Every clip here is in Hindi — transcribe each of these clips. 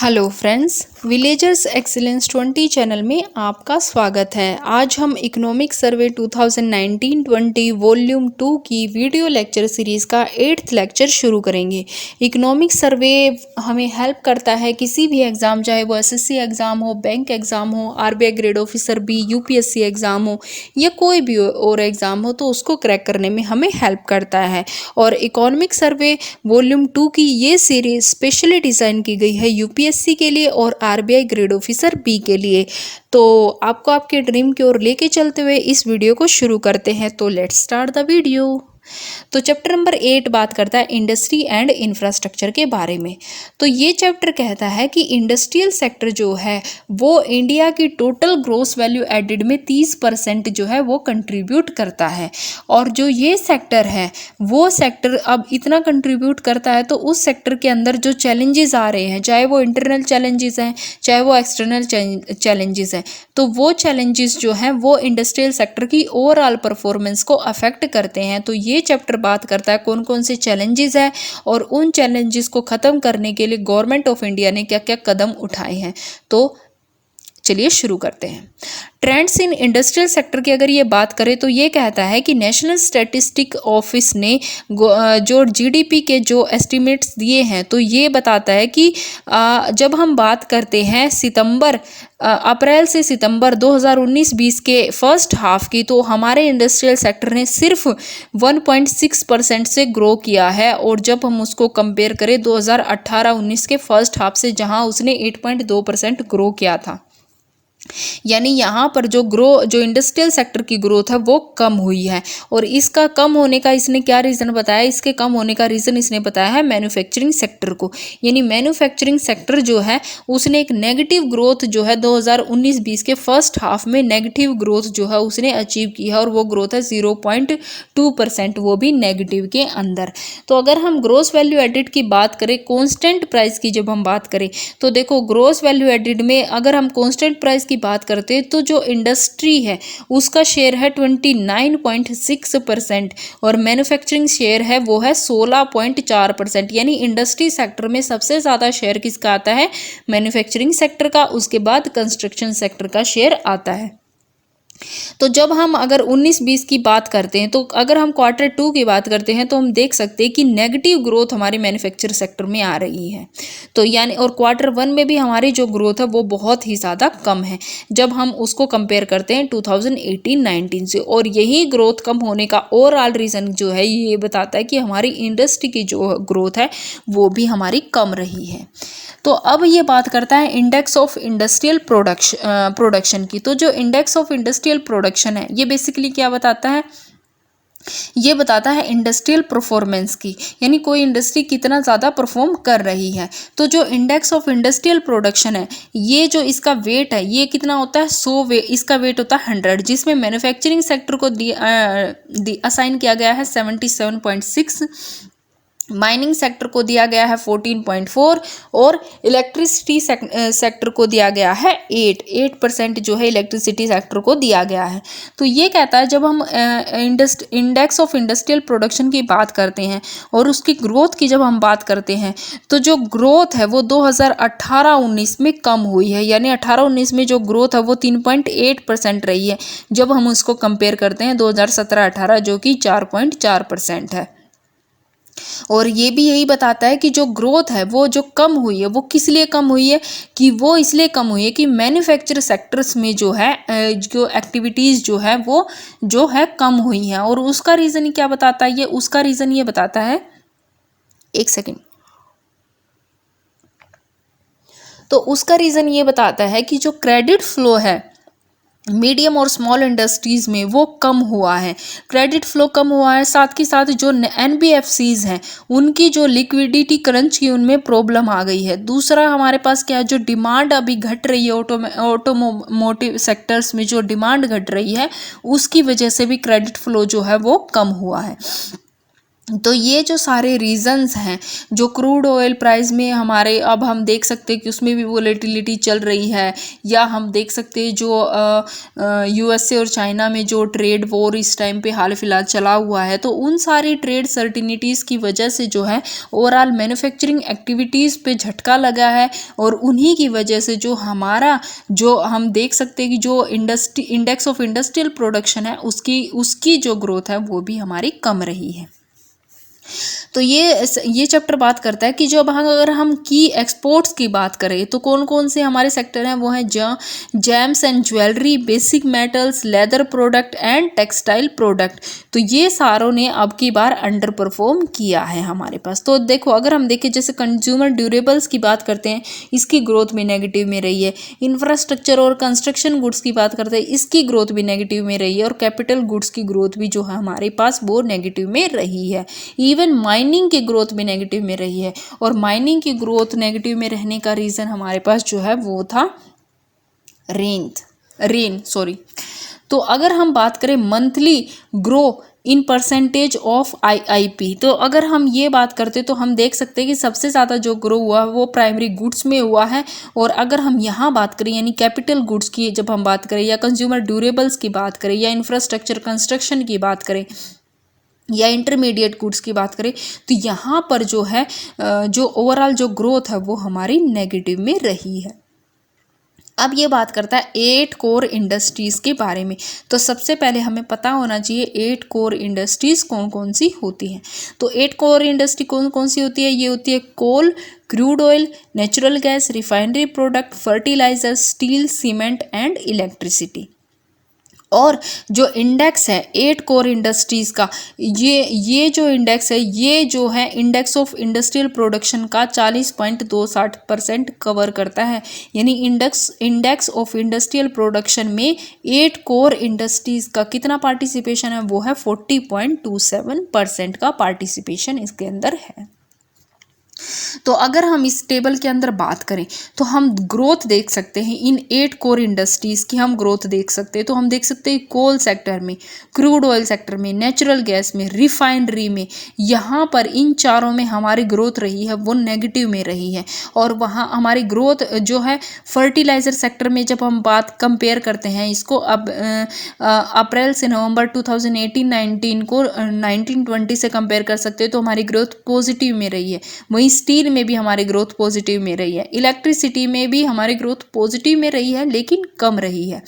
Hello friends, villagers excellence 20 channel में आपका स्वागत है। आज हम इकोनॉमिक सर्वे 2019-20 वॉल्यूम 2 की वीडियो लेक्चर सीरीज़ का 8th लेक्चर शुरू करेंगे। इकोनॉमिक सर्वे हमें हेल्प करता है किसी भी एग्ज़ाम, चाहे वो एसएससी एग्ज़ाम हो, बैंक एग्ज़ाम हो, RBI grade officer B, UPSC exam हो या कोई भी और एग्ज़ाम हो, तो उसको क्रैक करने में हमें हेल्प करता है। और इकोनॉमिक सर्वे वॉल्यूम 2 की ये सीरीज़ स्पेशली डिज़ाइन की गई है यूपीएससी के लिए और आरबीआई ग्रेड ऑफिसर बी के लिए। तो आपको आपके ड्रीम की ओर लेके चलते हुए इस वीडियो को शुरू करते हैं। तो लेट्स स्टार्ट द वीडियो। तो चैप्टर नंबर 8 बात करता है इंडस्ट्री एंड इंफ्रास्ट्रक्चर के बारे में। तो ये चैप्टर कहता है कि इंडस्ट्रियल सेक्टर जो है वो इंडिया की टोटल ग्रोस वैल्यू एडेड में 30% जो है वो कंट्रीब्यूट करता है। और जो ये सेक्टर है वो सेक्टर अब इतना कंट्रीब्यूट करता है, तो उस सेक्टर के अंदर जो चैलेंजेस आ रहे हैं, चाहे वो इंटरनल चैलेंजेस हैं चाहे वो एक्सटर्नल चैलेंजेस हैं, तो वो चैलेंजेस जो हैं वो इंडस्ट्रियल सेक्टर की ओवरऑल परफॉर्मेंस को अफेक्ट करते हैं। तो ये चैप्टर बात करता है कौन कौन से चैलेंजेस हैं और उन चैलेंजेस को ख़त्म करने के लिए गवर्नमेंट ऑफ इंडिया ने क्या क्या कदम उठाए हैं। तो चलिए शुरू करते हैं। ट्रेंड्स इन इंडस्ट्रियल सेक्टर की अगर ये बात करें तो ये कहता है कि नेशनल स्टैटिस्टिक ऑफिस ने जो जीडीपी के जो एस्टिमेट्स दिए हैं, तो ये बताता है कि जब हम बात करते हैं अप्रैल से सितंबर 2019-20 के फर्स्ट हाफ की, तो हमारे इंडस्ट्रियल सेक्टर ने सिर्फ 1.6% से ग्रो किया है। और जब हम उसको कंपेयर करें 2018-19 के फर्स्ट हाफ से, जहां उसने 8.2% ग्रो किया था, यानी यहाँ पर जो इंडस्ट्रियल सेक्टर की ग्रोथ है वो कम हुई है। और इसका कम होने का इसने क्या रीज़न बताया? इसके कम होने का रीज़न इसने बताया है मैन्युफैक्चरिंग सेक्टर को। यानी मैन्युफैक्चरिंग सेक्टर जो है उसने एक नेगेटिव ग्रोथ जो है 2019-20 के फर्स्ट हाफ में नेगेटिव ग्रोथ जो है उसने अचीव की है, और वो ग्रोथ है 0.2%, वो भी नेगेटिव के अंदर। तो अगर हम ग्रोस वैल्यू एडिड की बात करें, कॉन्स्टेंट प्राइस की जब हम बात करें, तो देखो ग्रोस वैल्यू एडिड में अगर हम कॉन्स्टेंट प्राइस की बात करते हैं तो जो इंडस्ट्री है उसका शेयर है 29.6% और मैन्युफैक्चरिंग शेयर है वो है 16.4%। यानी इंडस्ट्री सेक्टर में सबसे ज़्यादा शेयर किसका आता है? मैन्युफैक्चरिंग सेक्टर का। उसके बाद कंस्ट्रक्शन सेक्टर का शेयर आता है। तो जब हम अगर 19-20 की बात करते हैं, तो अगर हम क्वार्टर 2 की बात करते हैं तो हम देख सकते हैं कि नेगेटिव ग्रोथ हमारे मैन्युफैक्चर सेक्टर में आ रही है। तो यानी और क्वार्टर 1 में भी हमारी जो ग्रोथ है वो बहुत ही ज़्यादा कम है जब हम उसको कंपेयर करते हैं 2018-19 से। और यही ग्रोथ कम होने का ओवरऑल रीज़न जो है ये बताता है कि हमारी इंडस्ट्री की जो ग्रोथ है वो भी हमारी कम रही है। तो अब ये बात करता है इंडेक्स ऑफ इंडस्ट्रियल प्रोडक्शन की। तो जो इंडेक्स ऑफ इंडस्ट्रियल प्रोडक्शन है ये बेसिकली क्या बताता है? ये बताता है इंडस्ट्रियल परफॉर्मेंस की, यानी कोई इंडस्ट्री कितना ज़्यादा परफॉर्म कर रही है। तो जो इंडेक्स ऑफ इंडस्ट्रियल प्रोडक्शन है ये जो इसका वेट है ये कितना होता है? 100 इसका वेट होता है 100, जिसमें मैन्युफैक्चरिंग सेक्टर को असाइन किया गया है 77.6, माइनिंग सेक्टर को दिया गया है 14.4 और इलेक्ट्रिसिटी सेक्टर को दिया गया है 8% जो है इलेक्ट्रिसिटी सेक्टर को दिया गया है। तो ये कहता है जब हम इंडेक्स ऑफ इंडस्ट्रियल प्रोडक्शन की बात करते हैं और उसकी ग्रोथ की जब हम बात करते हैं, तो जो ग्रोथ है वो 2018-19 में कम हुई है। यानी 18-19 में जो ग्रोथ है वो 3.8% रही है जब हम उसको कंपेयर करते हैं 2017-18 जो कि 4.4% है। और ये भी यही बताता है कि जो ग्रोथ है वो जो कम हुई है वो किस लिए कम हुई है? कि वो इसलिए कम हुई है कि मैन्युफैक्चर सेक्टर्स में जो है जो एक्टिविटीज़ जो है वो जो है कम हुई हैं। और उसका रीज़न क्या बताता है? उसका रीज़न ये बताता है, एक सेकेंड। तो उसका रीज़न ये बताता है कि जो क्रेडिट फ्लो है मीडियम और स्मॉल इंडस्ट्रीज़ में वो कम हुआ है। क्रेडिट फ्लो कम हुआ है, साथ ही साथ जो एनबीएफसीज़ हैं उनकी जो लिक्विडिटी क्रंच की उनमें प्रॉब्लम आ गई है। दूसरा हमारे पास क्या है? जो डिमांड अभी घट रही है ऑटोमोटिव सेक्टर्स में, जो डिमांड घट रही है उसकी वजह से भी क्रेडिट फ्लो जो है वो कम हुआ है। तो ये जो सारे रीजंस हैं, जो क्रूड ऑयल प्राइस में हमारे, अब हम देख सकते हैं कि उसमें भी वोलेटिलिटी चल रही है, या हम देख सकते हैं जो यूएसए और चाइना में जो ट्रेड वॉर इस टाइम पे हाल फिलहाल चला हुआ है, तो उन सारी ट्रेड सर्टिनिटीज़ की वजह से जो है ओवरऑल मैन्युफैक्चरिंग एक्टिविटीज़ पे झटका लगा है, और उन्हीं की वजह से जो हमारा, जो हम देख सकते हैं कि जो इंडेक्स ऑफ इंडस्ट्रियल प्रोडक्शन है उसकी जो ग्रोथ है वो भी हमारी कम रही है। तो ये चैप्टर बात करता है कि जो अब अगर हम की एक्सपोर्ट्स की बात करें तो कौन कौन से हमारे सेक्टर हैं, वो हैं James and jewellery, basic metals, leather product and textile product. तो ये सारों ने अब की बार अंडर परफॉर्म किया है हमारे पास। तो देखो, अगर हम देखें जैसे कंज्यूमर ड्यूरेबल्स की बात करते हैं, इसकी ग्रोथ भी नेगेटिव में रही है। इंफ्रास्ट्रक्चर और कंस्ट्रक्शन गुड्स की बात करते हैं, इसकी ग्रोथ भी नेगेटिव में रही है। और कैपिटल गुड्स की ग्रोथ भी जो है हमारे पास वो नेगेटिव में रही है। इवन माइनिंग की ग्रोथ भी नेगेटिव में रही है, और माइनिंग की ग्रोथ नेगेटिव में रहने का रीज़न हमारे पास जो है वो था रेन। तो अगर हम बात करें monthly grow in percentage of IIP, तो अगर हम ये बात करते तो हम देख सकते हैं कि सबसे ज़्यादा जो ग्रो हुआ वो प्राइमरी गुड्स में हुआ है। और अगर हम यहाँ बात करें यानी कैपिटल गुड्स की जब हम बात करें, या कंज्यूमर ड्यूरेबल्स की बात करें, या इंफ्रास्ट्रक्चर कंस्ट्रक्शन की बात करें, या इंटरमीडिएट गुड्स की बात करें, तो यहाँ पर जो है जो ओवरऑल जो ग्रोथ है वो हमारी नेगेटिव में रही है। अब ये बात करता है 8 कोर इंडस्ट्रीज़ के बारे में। तो सबसे पहले हमें पता होना चाहिए 8 कोर इंडस्ट्रीज़ कौन कौन सी होती हैं। तो 8 कोर इंडस्ट्री कौन कौन सी होती है? ये होती है coal, crude oil, natural gas, refinery product, fertiliser, steel, cement and electricity. और जो इंडेक्स है 8 कोर इंडस्ट्रीज़ का, ये जो इंडेक्स है, ये जो है इंडेक्स ऑफ इंडस्ट्रियल प्रोडक्शन का 40.26% कवर करता है। यानी इंडेक्स ऑफ इंडस्ट्रियल प्रोडक्शन में 8 कोर इंडस्ट्रीज़ का कितना पार्टिसिपेशन है? वो है 40.27% का पार्टिसिपेशन इसके अंदर है। तो अगर हम इस टेबल के अंदर बात करें तो हम ग्रोथ देख सकते हैं इन 8 कोर इंडस्ट्रीज़ की, हम ग्रोथ देख सकते हैं। तो हम देख सकते हैं कोल सेक्टर में, क्रूड ऑयल सेक्टर में, नेचुरल गैस में, रिफाइनरी में, यहाँ पर इन चारों में हमारी ग्रोथ रही है वो नेगेटिव में रही है। और वहाँ हमारी ग्रोथ जो है फर्टिलाइज़र सेक्टर में, जब हम बात कंपेयर करते हैं इसको, अब अप्रैल से नवंबर 2018-19 को 19-20 से कंपेयर कर सकते हैं, तो हमारी ग्रोथ पॉजिटिव में रही है। वहीं स्टील में भी हमारी ग्रोथ पॉजिटिव में रही है, इलेक्ट्रिसिटी में भी हमारी ग्रोथ पॉजिटिव में रही है लेकिन कम रही है।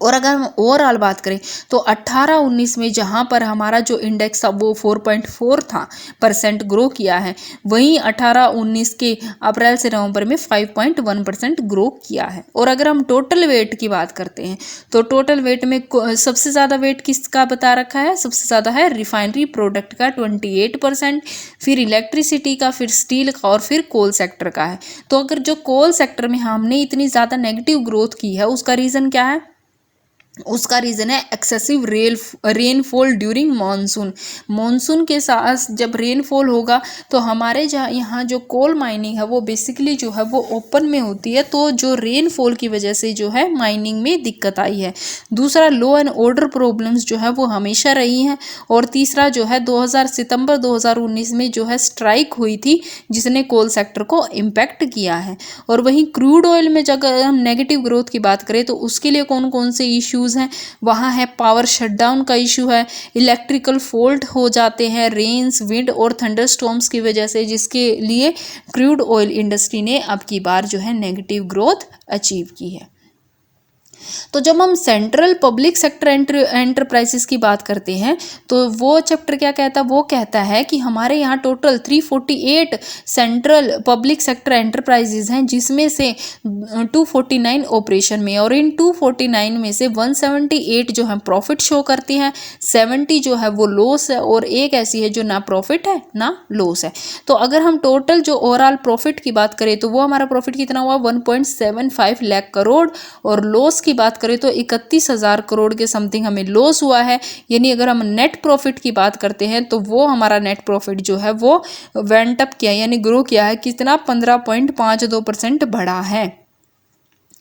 और अगर हम ओवरऑल बात करें तो 18-19 में जहाँ पर हमारा जो इंडेक्स था वो 4.4 था % ग्रो किया है, वहीं 18-19 के अप्रैल से नवंबर में 5.1% ग्रो किया है। और अगर हम टोटल वेट की बात करते हैं तो टोटल वेट में सबसे ज़्यादा वेट किसका बता रखा है? सबसे ज़्यादा है रिफाइनरी प्रोडक्ट का 28%, फिर इलेक्ट्रिसिटी का, फिर स्टील का, और फिर कोल सेक्टर का है। तो अगर जो कोल सेक्टर में हमने इतनी ज़्यादा नेगेटिव ग्रोथ की है उसका रीज़न क्या है? उसका रीज़न है excessive rainfall during monsoon. Monsoon के साथ जब रेनफॉल होगा तो हमारे यहाँ जो कोल माइनिंग है वो बेसिकली जो है वो ओपन में होती है, तो जो रेनफॉल की वजह से जो है माइनिंग में दिक्कत आई है। दूसरा, लॉ एंड ऑर्डर प्रॉब्लम्स जो है वो हमेशा रही हैं। और तीसरा जो है सितंबर 2019 में जो है स्ट्राइक हुई थी जिसने कोल सेक्टर को इम्पैक्ट किया है। और वहीं क्रूड ऑयल में अगर हम नेगेटिव ग्रोथ की बात करें तो उसके लिए कौन कौन से इश्यूज हैं? वहाँ है पावर शटडाउन का इशू है, इलेक्ट्रिकल फॉल्ट हो जाते हैं रेन्स, विंड और थंडरस्टॉर्म्स की वजह से, जिसके लिए क्रूड ऑयल इंडस्ट्री ने अब की बार जो है नेगेटिव ग्रोथ अचीव की है। तो जब हम सेंट्रल पब्लिक सेक्टर एंटरप्राइजेस की बात करते हैं तो वो चैप्टर क्या कहता है? वो कहता है कि हमारे यहाँ total 348 central public sector enterprises हैं, जिसमें से 249 ऑपरेशन में, और इन 249 में से 178 जो है प्रॉफिट शो करती हैं, 70 जो है वो लॉस है, और एक ऐसी है जो ना प्रॉफिट है ना लॉस है। तो अगर हम टोटल जो ओवरऑल प्रॉफिट की बात करें तो वो हमारा प्रॉफिट कितना हुआ? 1.75 लाख करोड़, और लॉस की बात करें तो 31,000 करोड़ के समथिंग हमें लॉस हुआ है। यानी अगर हम नेट प्रॉफिट की बात करते हैं तो वो हमारा नेट प्रॉफिट जो है वो वेंट अप किया, यानी ग्रो किया है, कितना? 15.52% बढ़ा है।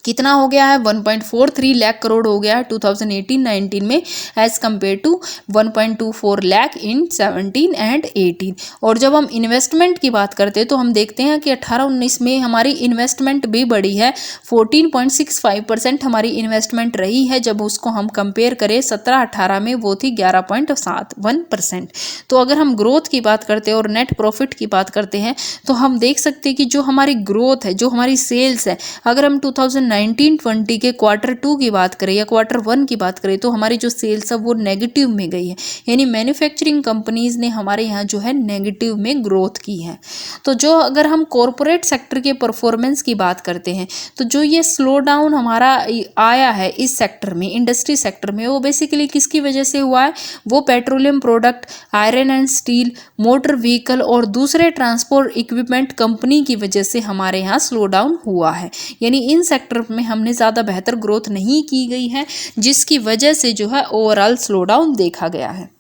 कितना हो गया है 1.43 लाख करोड़ हो गया है 2018-19 में as compared to 1.24 lakh in 17 and 18। और जब हम इन्वेस्टमेंट की बात करते हैं तो हम देखते हैं कि 18-19 में हमारी इन्वेस्टमेंट भी बढ़ी है, 14.65% हमारी इन्वेस्टमेंट रही है। जब उसको हम कंपेयर करें 17-18 में वो थी 11.71%। तो अगर हम ग्रोथ की बात करते हैं और नेट प्रॉफिट की बात करते हैं तो हम देख सकते हैं कि जो हमारी ग्रोथ है, जो हमारी सेल्स है, अगर हम 2019-20 के Q2 की बात करें या Q1 की बात करें तो हमारी जो सेल्स है वो नेगेटिव में गई है, यानी मैन्युफैक्चरिंग कंपनीज ने हमारे यहाँ जो है नेगेटिव में ग्रोथ की है। तो जो अगर हम कॉरपोरेट सेक्टर के परफॉर्मेंस की बात करते हैं तो जो ये स्लो डाउन हमारा आया है इस सेक्टर में, इंडस्ट्री सेक्टर में, वो बेसिकली किसकी वजह से हुआ है? वो petroleum product, iron and steel, motor vehicle और दूसरे ट्रांसपोर्ट इक्विपमेंट कंपनी की वजह से हमारे यहाँ स्लो डाउन हुआ है। यानी इन सेक्टर में हमने ज़्यादा बेहतर ग्रोथ नहीं की गई है, जिसकी वजह से जो है ओवरऑल स्लो डाउन देखा गया है।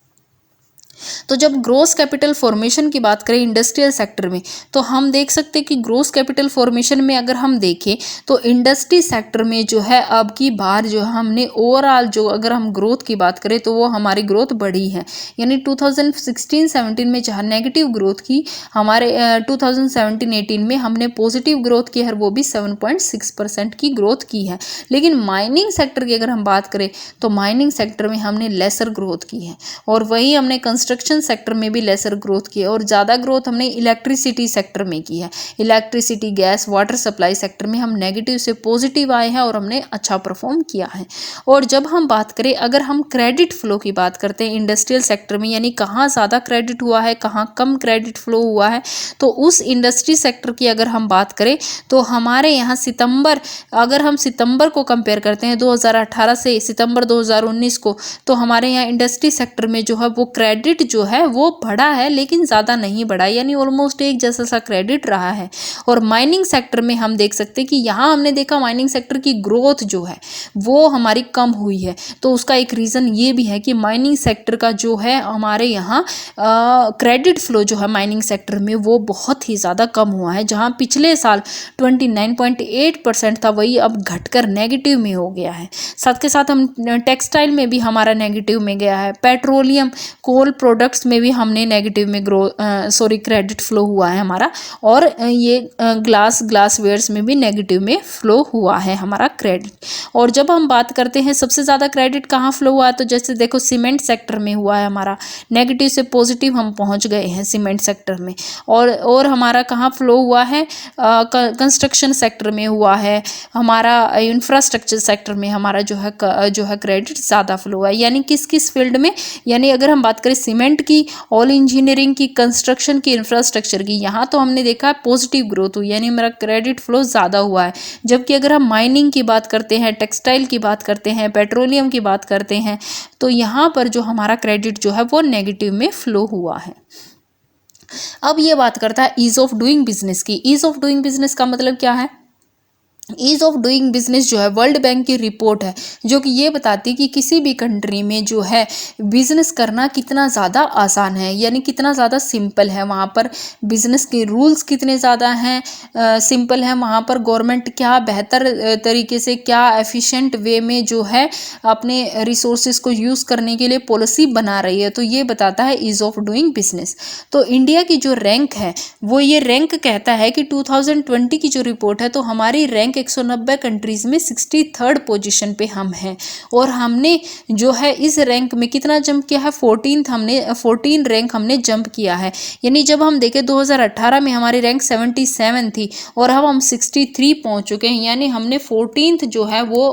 तो जब ग्रोस कैपिटल फॉर्मेशन की बात करें इंडस्ट्रियल सेक्टर में तो हम देख सकते हैं कि ग्रोस कैपिटल फॉर्मेशन में अगर हम देखें तो इंडस्ट्री सेक्टर में जो है अब की बार जो हमने ओवरऑल जो अगर हम ग्रोथ की बात करें तो वो हमारी ग्रोथ बढ़ी है। यानी 2016-17 में जहाँ नेगेटिव ग्रोथ की, हमारे 2017-18 में हमने पॉजिटिव ग्रोथ की है, वो भी 7.6% की ग्रोथ की है। लेकिन माइनिंग सेक्टर की अगर हम बात करें तो माइनिंग सेक्टर में हमने लेसर ग्रोथ की है और वही हमने कंस्ट्रक्शन सेक्टर में भी लेसर ग्रोथ की है और ज़्यादा ग्रोथ हमने इलेक्ट्रिसिटी सेक्टर में की है। Electricity, gas, water supply sector में हम नेगेटिव से पॉजिटिव आए हैं और हमने अच्छा परफॉर्म किया है। और जब हम बात करें, अगर हम क्रेडिट फ्लो की बात करते हैं इंडस्ट्रियल सेक्टर में, यानी कहाँ ज़्यादा क्रेडिट हुआ है, कहाँ कम क्रेडिट फ्लो हुआ है, तो उस इंडस्ट्री सेक्टर की अगर हम बात करें तो हमारे यहाँ सितंबर, अगर हम सितंबर को कंपेयर करते हैं 2018 से सितंबर 2019 को, तो हमारे यहाँ इंडस्ट्री सेक्टर में जो है वो क्रेडिट जो है वो बढ़ा है लेकिन ज़्यादा नहीं बढ़ा, यानी ऑलमोस्ट एक जैसा सा क्रेडिट रहा है। और माइनिंग सेक्टर में हम देख सकते हैं कि यहाँ हमने देखा माइनिंग सेक्टर की ग्रोथ जो है वो हमारी कम हुई है। तो उसका एक रीज़न ये भी है कि माइनिंग सेक्टर का जो है हमारे यहाँ क्रेडिट फ्लो जो है माइनिंग सेक्टर में वो बहुत ही ज़्यादा कम हुआ है। जहाँ पिछले साल 29.8% था वही अब घटकर नेगेटिव में हो गया है। साथ के साथ हम टेक्सटाइल में भी हमारा नेगेटिव में गया है, पेट्रोलियम, कोल प्रोडक्ट्स में भी हमने नेगेटिव में क्रेडिट फ्लो हुआ है हमारा, और ये ग्लासवेयर्स में भी नेगेटिव में फ्लो हुआ है हमारा क्रेडिट। और जब हम बात करते हैं सबसे ज़्यादा क्रेडिट कहाँ फ्लो हुआ है, तो जैसे देखो सीमेंट सेक्टर में हुआ है हमारा, नेगेटिव से पॉजिटिव हम पहुँच गए हैं सीमेंट सेक्टर में। और हमारा कहाँ फ्लो हुआ है, कंस्ट्रक्शन सेक्टर में हुआ है, हमारा इंफ्रास्ट्रक्चर सेक्टर में हमारा जो है क्रेडिट ज़्यादा फ्लो हुआ है। यानी किस किस फील्ड में, यानी अगर हम बात करें सीमेंट की, ऑल इंजीनियरिंग की, कंस्ट्रक्शन की, इंफ्रास्ट्रक्चर की, यहाँ तो हमने देखा पॉजिटिव ग्रोथ हुई, यानी मेरा क्रेडिट फ्लो ज़्यादा हुआ है। जबकि अगर हम माइनिंग की बात करते हैं, टेक्सटाइल की बात करते हैं, पेट्रोलियम की बात करते हैं, तो यहाँ पर जो हमारा क्रेडिट जो है वो नेगेटिव में फ्लो हुआ है। अब ये बात करता है ईज ऑफ डूइंग बिजनेस की। ईज ऑफ डूइंग बिजनेस का मतलब क्या है? ईज ऑफ डूइंग बिजनेस जो है वर्ल्ड बैंक की रिपोर्ट है जो कि ये बताती है कि किसी भी कंट्री में जो है बिजनेस करना कितना ज़्यादा आसान है, यानी कितना ज़्यादा सिंपल है। वहाँ पर बिजनेस के रूल्स कितने ज़्यादा हैं, सिंपल है। वहाँ पर गवर्नमेंट क्या बेहतर तरीके से, क्या एफिशिएंट वे में जो है अपने रिसोर्सेज को यूज़ करने के लिए पॉलिसी बना रही है, तो ये बताता है ईज ऑफ डूइंग बिजनेस। तो इंडिया की जो रैंक है वो ये रैंक कहता है कि 2020 की जो रिपोर्ट है तो हमारी रैंक 190 कंट्रीज में 63rd पोजीशन पे हम हैं। और हमने जो है इस रैंक में कितना जंप किया है, 14 रैंक हमने जंप किया है। यानी जब हम देखें 2018 में हमारी रैंक 77 थी और अब हम 63 पहुंच चुके हैं, यानी हमने 14th जो है वो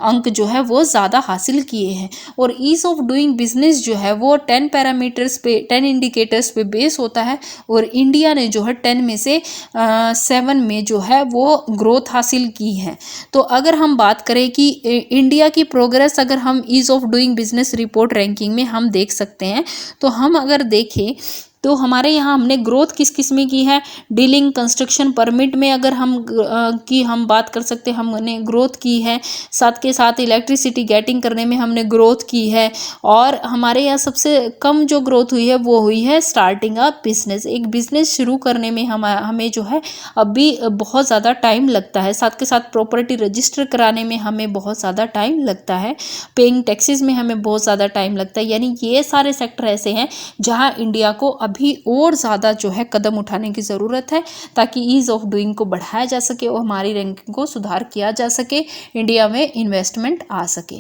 अंक जो है वो ज़्यादा हासिल किए हैं। और ईज ऑफ डूइंग बिजनेस जो है वो 10 पैरामीटर्स पे, 10 इंडिकेटर्स पे बेस होता है और इंडिया ने जो है 10 में से 7 में जो है वो ग्रोथ हासिल की है। तो अगर हम बात करें कि इंडिया की प्रोग्रेस अगर हम ease of doing business report ranking में हम देख सकते हैं, तो हम अगर देखें तो हमारे यहाँ हमने ग्रोथ किस किस में की है, डीलिंग, कंस्ट्रक्शन, परमिट में अगर हम बात कर सकते हैं, हमने ग्रोथ की है। साथ के साथ इलेक्ट्रिसिटी गेटिंग करने में हमने ग्रोथ की है। और हमारे यहाँ सबसे कम जो ग्रोथ हुई है वो हुई है स्टार्टिंग अ बिजनेस। एक बिजनेस शुरू करने में हमें जो है अभी बहुत ज़्यादा टाइम लगता है। साथ के साथ प्रॉपर्टी रजिस्टर कराने में हमें बहुत ज़्यादा टाइम लगता है। पेइंग टैक्सेस में हमें बहुत ज़्यादा टाइम लगता है। यानी ये सारे सेक्टर ऐसे हैं जहाँ इंडिया को अभी और ज़्यादा जो है कदम उठाने की ज़रूरत है, ताकि ईज़ ऑफ डूइंग को बढ़ाया जा सके और हमारी रैंकिंग को सुधार किया जा सके, इंडिया में इन्वेस्टमेंट आ सके।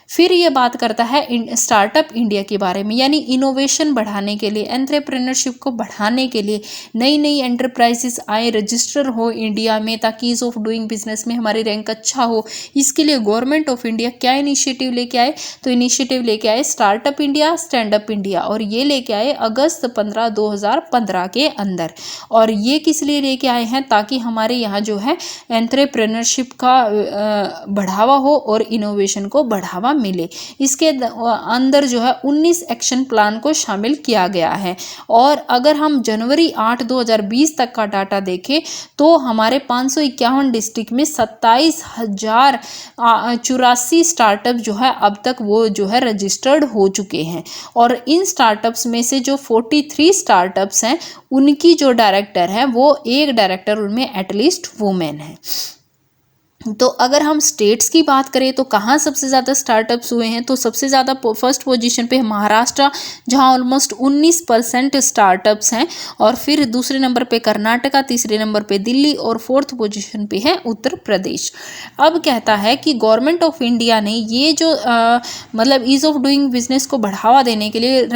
फिर ये बात करता है स्टार्टअप इंडिया के बारे में, यानी इनोवेशन बढ़ाने के लिए, एंटरप्रेन्योरशिप को बढ़ाने के लिए नई नई एंटरप्राइजेस आए, रजिस्टर हो इंडिया में, ताकि ईज ऑफ डूइंग बिजनेस में हमारी रैंक अच्छा हो। इसके लिए गवर्नमेंट ऑफ इंडिया क्या इनिशिएटिव लेके आए, तो इनिशिएटिव लेके आए startup India, stand up India, और ये लेके आए अगस्त 15 2015 के अंदर। और ये किस लिए लेके आए हैं, ताकि हमारे यहाँ जो है एंटरप्रेन्योरशिप का बढ़ावा हो और इनोवेशन को बढ़ावा मिले। इसके अंदर जो है 19 एक्शन प्लान को शामिल किया गया है। और अगर हम जनवरी 8 2020 तक का डाटा देखें तो हमारे 551 डिस्ट्रिक्ट में 27,084 स्टार्टअप जो है अब तक वो जो है रजिस्टर्ड हो चुके हैं। और इन स्टार्टअप्स में से जो 43 स्टार्टअप्स हैं उनकी जो डायरेक्टर है वो एक डायरेक्टर उनमें एटलीस्ट वुमेन है। तो अगर हम स्टेट्स की बात करें तो कहाँ सबसे ज़्यादा स्टार्टअप्स हुए हैं, तो सबसे ज़्यादा फर्स्ट पोजीशन पे है महाराष्ट्र, जहाँ ऑलमोस्ट 19% स्टार्टअप्स हैं। और फिर दूसरे नंबर पे कर्नाटका, तीसरे नंबर पे दिल्ली और फोर्थ पोजीशन पे है उत्तर प्रदेश। अब कहता है कि गवर्नमेंट ऑफ इंडिया ने ये जो मतलब ईज़ ऑफ डूइंग बिजनेस को बढ़ावा देने के लिए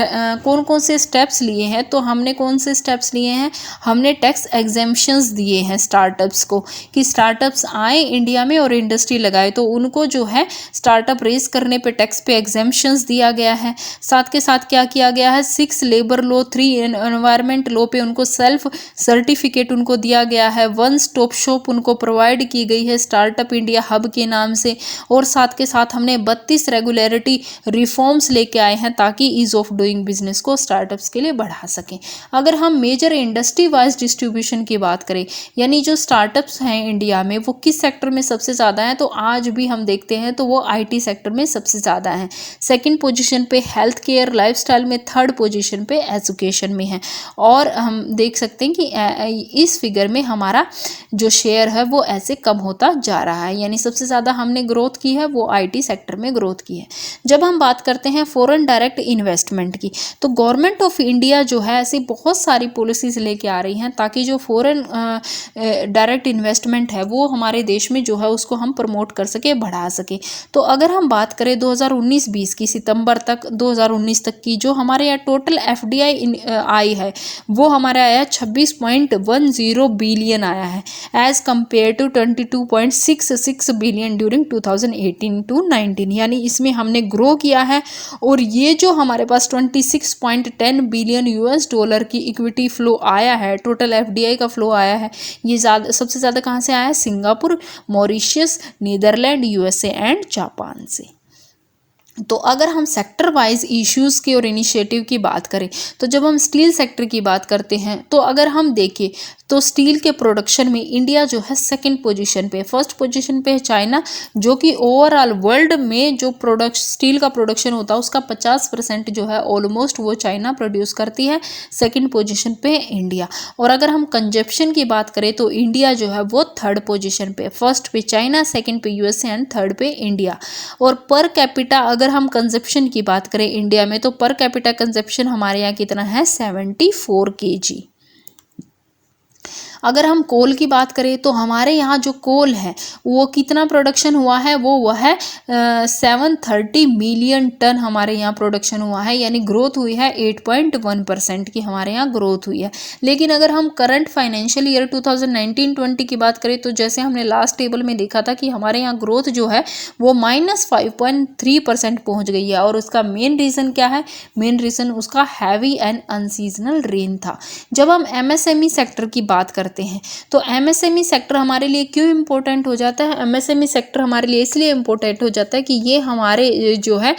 कौन कौन से स्टेप्स लिए हैं, तो हमने कौन से स्टेप्स लिए हैं, हमने टैक्स एग्जेम्पशंस दिए हैं स्टार्टअप्स को, कि स्टार्टअप्स आए इंडिया में और इंडस्ट्री लगाए तो उनको जो है स्टार्टअप रेज करने पे टैक्स पे एग्जेम्पशंस दिया गया है। साथ के साथ क्या किया गया है, 6 लेबर लॉ, 3 एनवायरमेंट लॉ पे उनको सेल्फ सर्टिफिकेट उनको दिया गया है। 1 स्टॉप शॉप उनको प्रोवाइड की गई है स्टार्टअप इंडिया हब के नाम से। और साथ के साथ हमने 32 रेगुलेटरी रिफॉर्म्स लेके आए हैं ताकि ईज ऑफ डूइंग बिजनेस को स्टार्टअप्स के लिए बढ़ा सकें। अगर हम मेजर इंडस्ट्री वाइज डिस्ट्रीब्यूशन की बात करें, यानी जो स्टार्टअप्स हैं इंडिया में वो किस सेक्टर में सबसे ज़्यादा है, तो आज भी हम देखते हैं तो वो आईटी सेक्टर में सबसे ज़्यादा है। सेकंड पोजीशन पे हेल्थ केयर लाइफस्टाइल में, थर्ड पोजीशन पे एजुकेशन में है। और हम देख सकते हैं कि इस फिगर में हमारा जो शेयर है वो ऐसे कम होता जा रहा है, यानी सबसे ज़्यादा हमने ग्रोथ की है वो आईटी सेक्टर में ग्रोथ की है। जब हम बात करते हैं फॉरेन डायरेक्ट इन्वेस्टमेंट की, तो गवर्नमेंट ऑफ इंडिया जो है ऐसी बहुत सारी पॉलिसीज़ लेके आ रही हैं ताकि जो फॉरेन डायरेक्ट इन्वेस्टमेंट है वो हमारे देश में जो है उसको हम प्रमोट कर सके, बढ़ा सके। तो अगर हम बात करें 2019-20 की, सितंबर तक 2019 तक की, जो हमारे यहाँ टोटल एफडीआई आई है वो हमारे आया 26.10 बिलियन आया है, as compared to 22.66 billion during 2018-19, यानी इसमें हमने ग्रो किया है। और ये जो हमारे पास 26.10 बिलियन यूएस डॉलर की इक्विटी फ्लो आया है, टोटल एफडीआई का फ्लो आया है, ये सबसे ज़्यादा कहाँ से आया है, Singapore, Mauritius, Netherlands, USA and Japan से। तो अगर हम सेक्टर वाइज इश्यूज़ की और इनिशिएटिव की बात करें, तो जब हम स्टील सेक्टर की बात करते हैं तो अगर हम देखें तो स्टील के प्रोडक्शन में इंडिया जो है सेकंड पोजीशन पे, फर्स्ट पोजीशन पे है चाइना, जो कि ओवरऑल वर्ल्ड में जो स्टील का प्रोडक्शन होता है उसका 50% जो है ऑलमोस्ट वो चाइना प्रोड्यूस करती है। सेकंड पोजीशन पे है इंडिया। और अगर हम कंजप्शन की बात करें तो इंडिया जो है वो थर्ड पोजीशन पे, फर्स्ट पे चाइना, सेकंड पे यूएसए एंड थर्ड पे इंडिया। और पर कैपिटा अगर हम कंजप्शन की बात करें इंडिया में, तो पर कैपिटा कंजप्शन हमारे यहाँ कितना है, 74 kg। अगर हम कोल की बात करें तो हमारे यहाँ जो कोल है वो कितना प्रोडक्शन हुआ है, वो है 730 मिलियन टन हमारे यहाँ प्रोडक्शन हुआ है, यानी ग्रोथ हुई है 8.1% की हमारे यहाँ ग्रोथ हुई है। लेकिन अगर हम करंट फाइनेंशियल ईयर 2019-20 की बात करें तो जैसे हमने लास्ट टेबल में देखा था कि हमारे यहाँ ग्रोथ जो है वो -5.3% पहुँच गई है। और उसका मेन रीज़न क्या है, मेन रीज़न उसका हैवी एंड अनसीजनल रेन था। जब हम एमएसएमई सेक्टर की बात करते करते हैं। तो एमएसएमई सेक्टर हमारे लिए क्यों इम्पोर्टेंट हो जाता है? एमएसएमई सेक्टर हमारे लिए इसलिए इम्पोर्टेंट हो जाता है कि ये हमारे जो है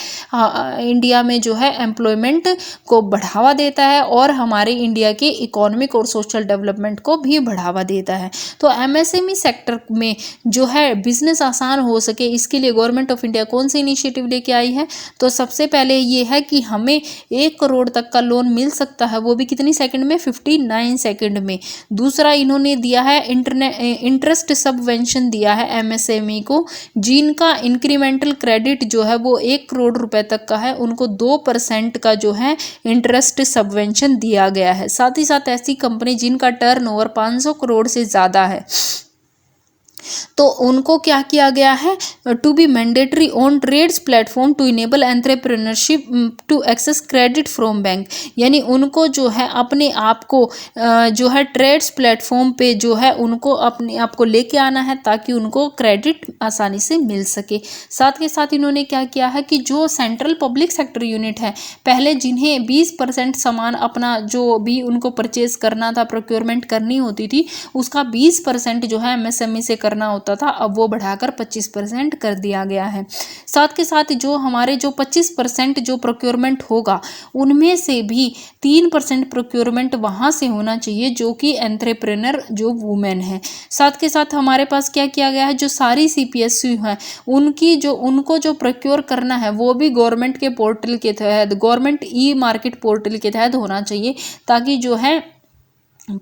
इंडिया में जो है एम्प्लॉयमेंट को बढ़ावा देता है और हमारे इंडिया के इकोनॉमिक और सोशल डेवलपमेंट को भी बढ़ावा देता है। तो एमएसएमई सेक्टर में जो है बिजनेस आसान हो सके, इसके लिए गवर्नमेंट ऑफ इंडिया कौन सी इनिशिएटिव लेके आई है? तो सबसे पहले ये है कि हमें 1 करोड़ तक का लोन मिल सकता है, वो भी कितनी सेकंड में? 59 सेकंड में। दूसरा इन्होंने दिया है इंटरेस्ट सबवेंशन दिया है एमएसएमई को, जिनका इंक्रीमेंटल क्रेडिट जो है वो 1 करोड़ रुपए तक का है, उनको 2% का जो है इंटरेस्ट सबवेंशन दिया गया है। साथ ही साथ ऐसी कंपनी जिनका टर्नओवर 500 करोड़ से ज़्यादा है तो उनको क्या किया गया है? To be mandatory on trades platform to enable entrepreneurship to access credit from bank, यानी उनको जो है अपने आप को जो है ट्रेड्स प्लेटफॉर्म पे जो है उनको अपने आप को लेके आना है ताकि उनको क्रेडिट आसानी से मिल सके। साथ के साथ इन्होंने क्या किया है कि जो सेंट्रल पब्लिक सेक्टर यूनिट है, पहले जिन्हें 20% सामान अपना जो भी उनको परचेज करना था, प्रोक्योरमेंट करनी होती थी, उसका 20% जो है एमएसएमई से करना होता था, अब वो बढ़ाकर 25% कर दिया गया है। साथ के साथ जो हमारे जो 25% जो प्रोक्योरमेंट होगा, उनमें से भी 3% प्रोक्योरमेंट वहां से होना चाहिए जो कि एंटरप्रेन्योर जो वुमेन है। साथ के साथ हमारे पास क्या किया गया है, जो सारी सीपीएसयू हैं उनको जो प्रोक्योर करना है वो भी गवर्नमेंट के पोर्टल के तहत, गवर्नमेंट ई मार्केट पोर्टल के तहत होना चाहिए, ताकि जो है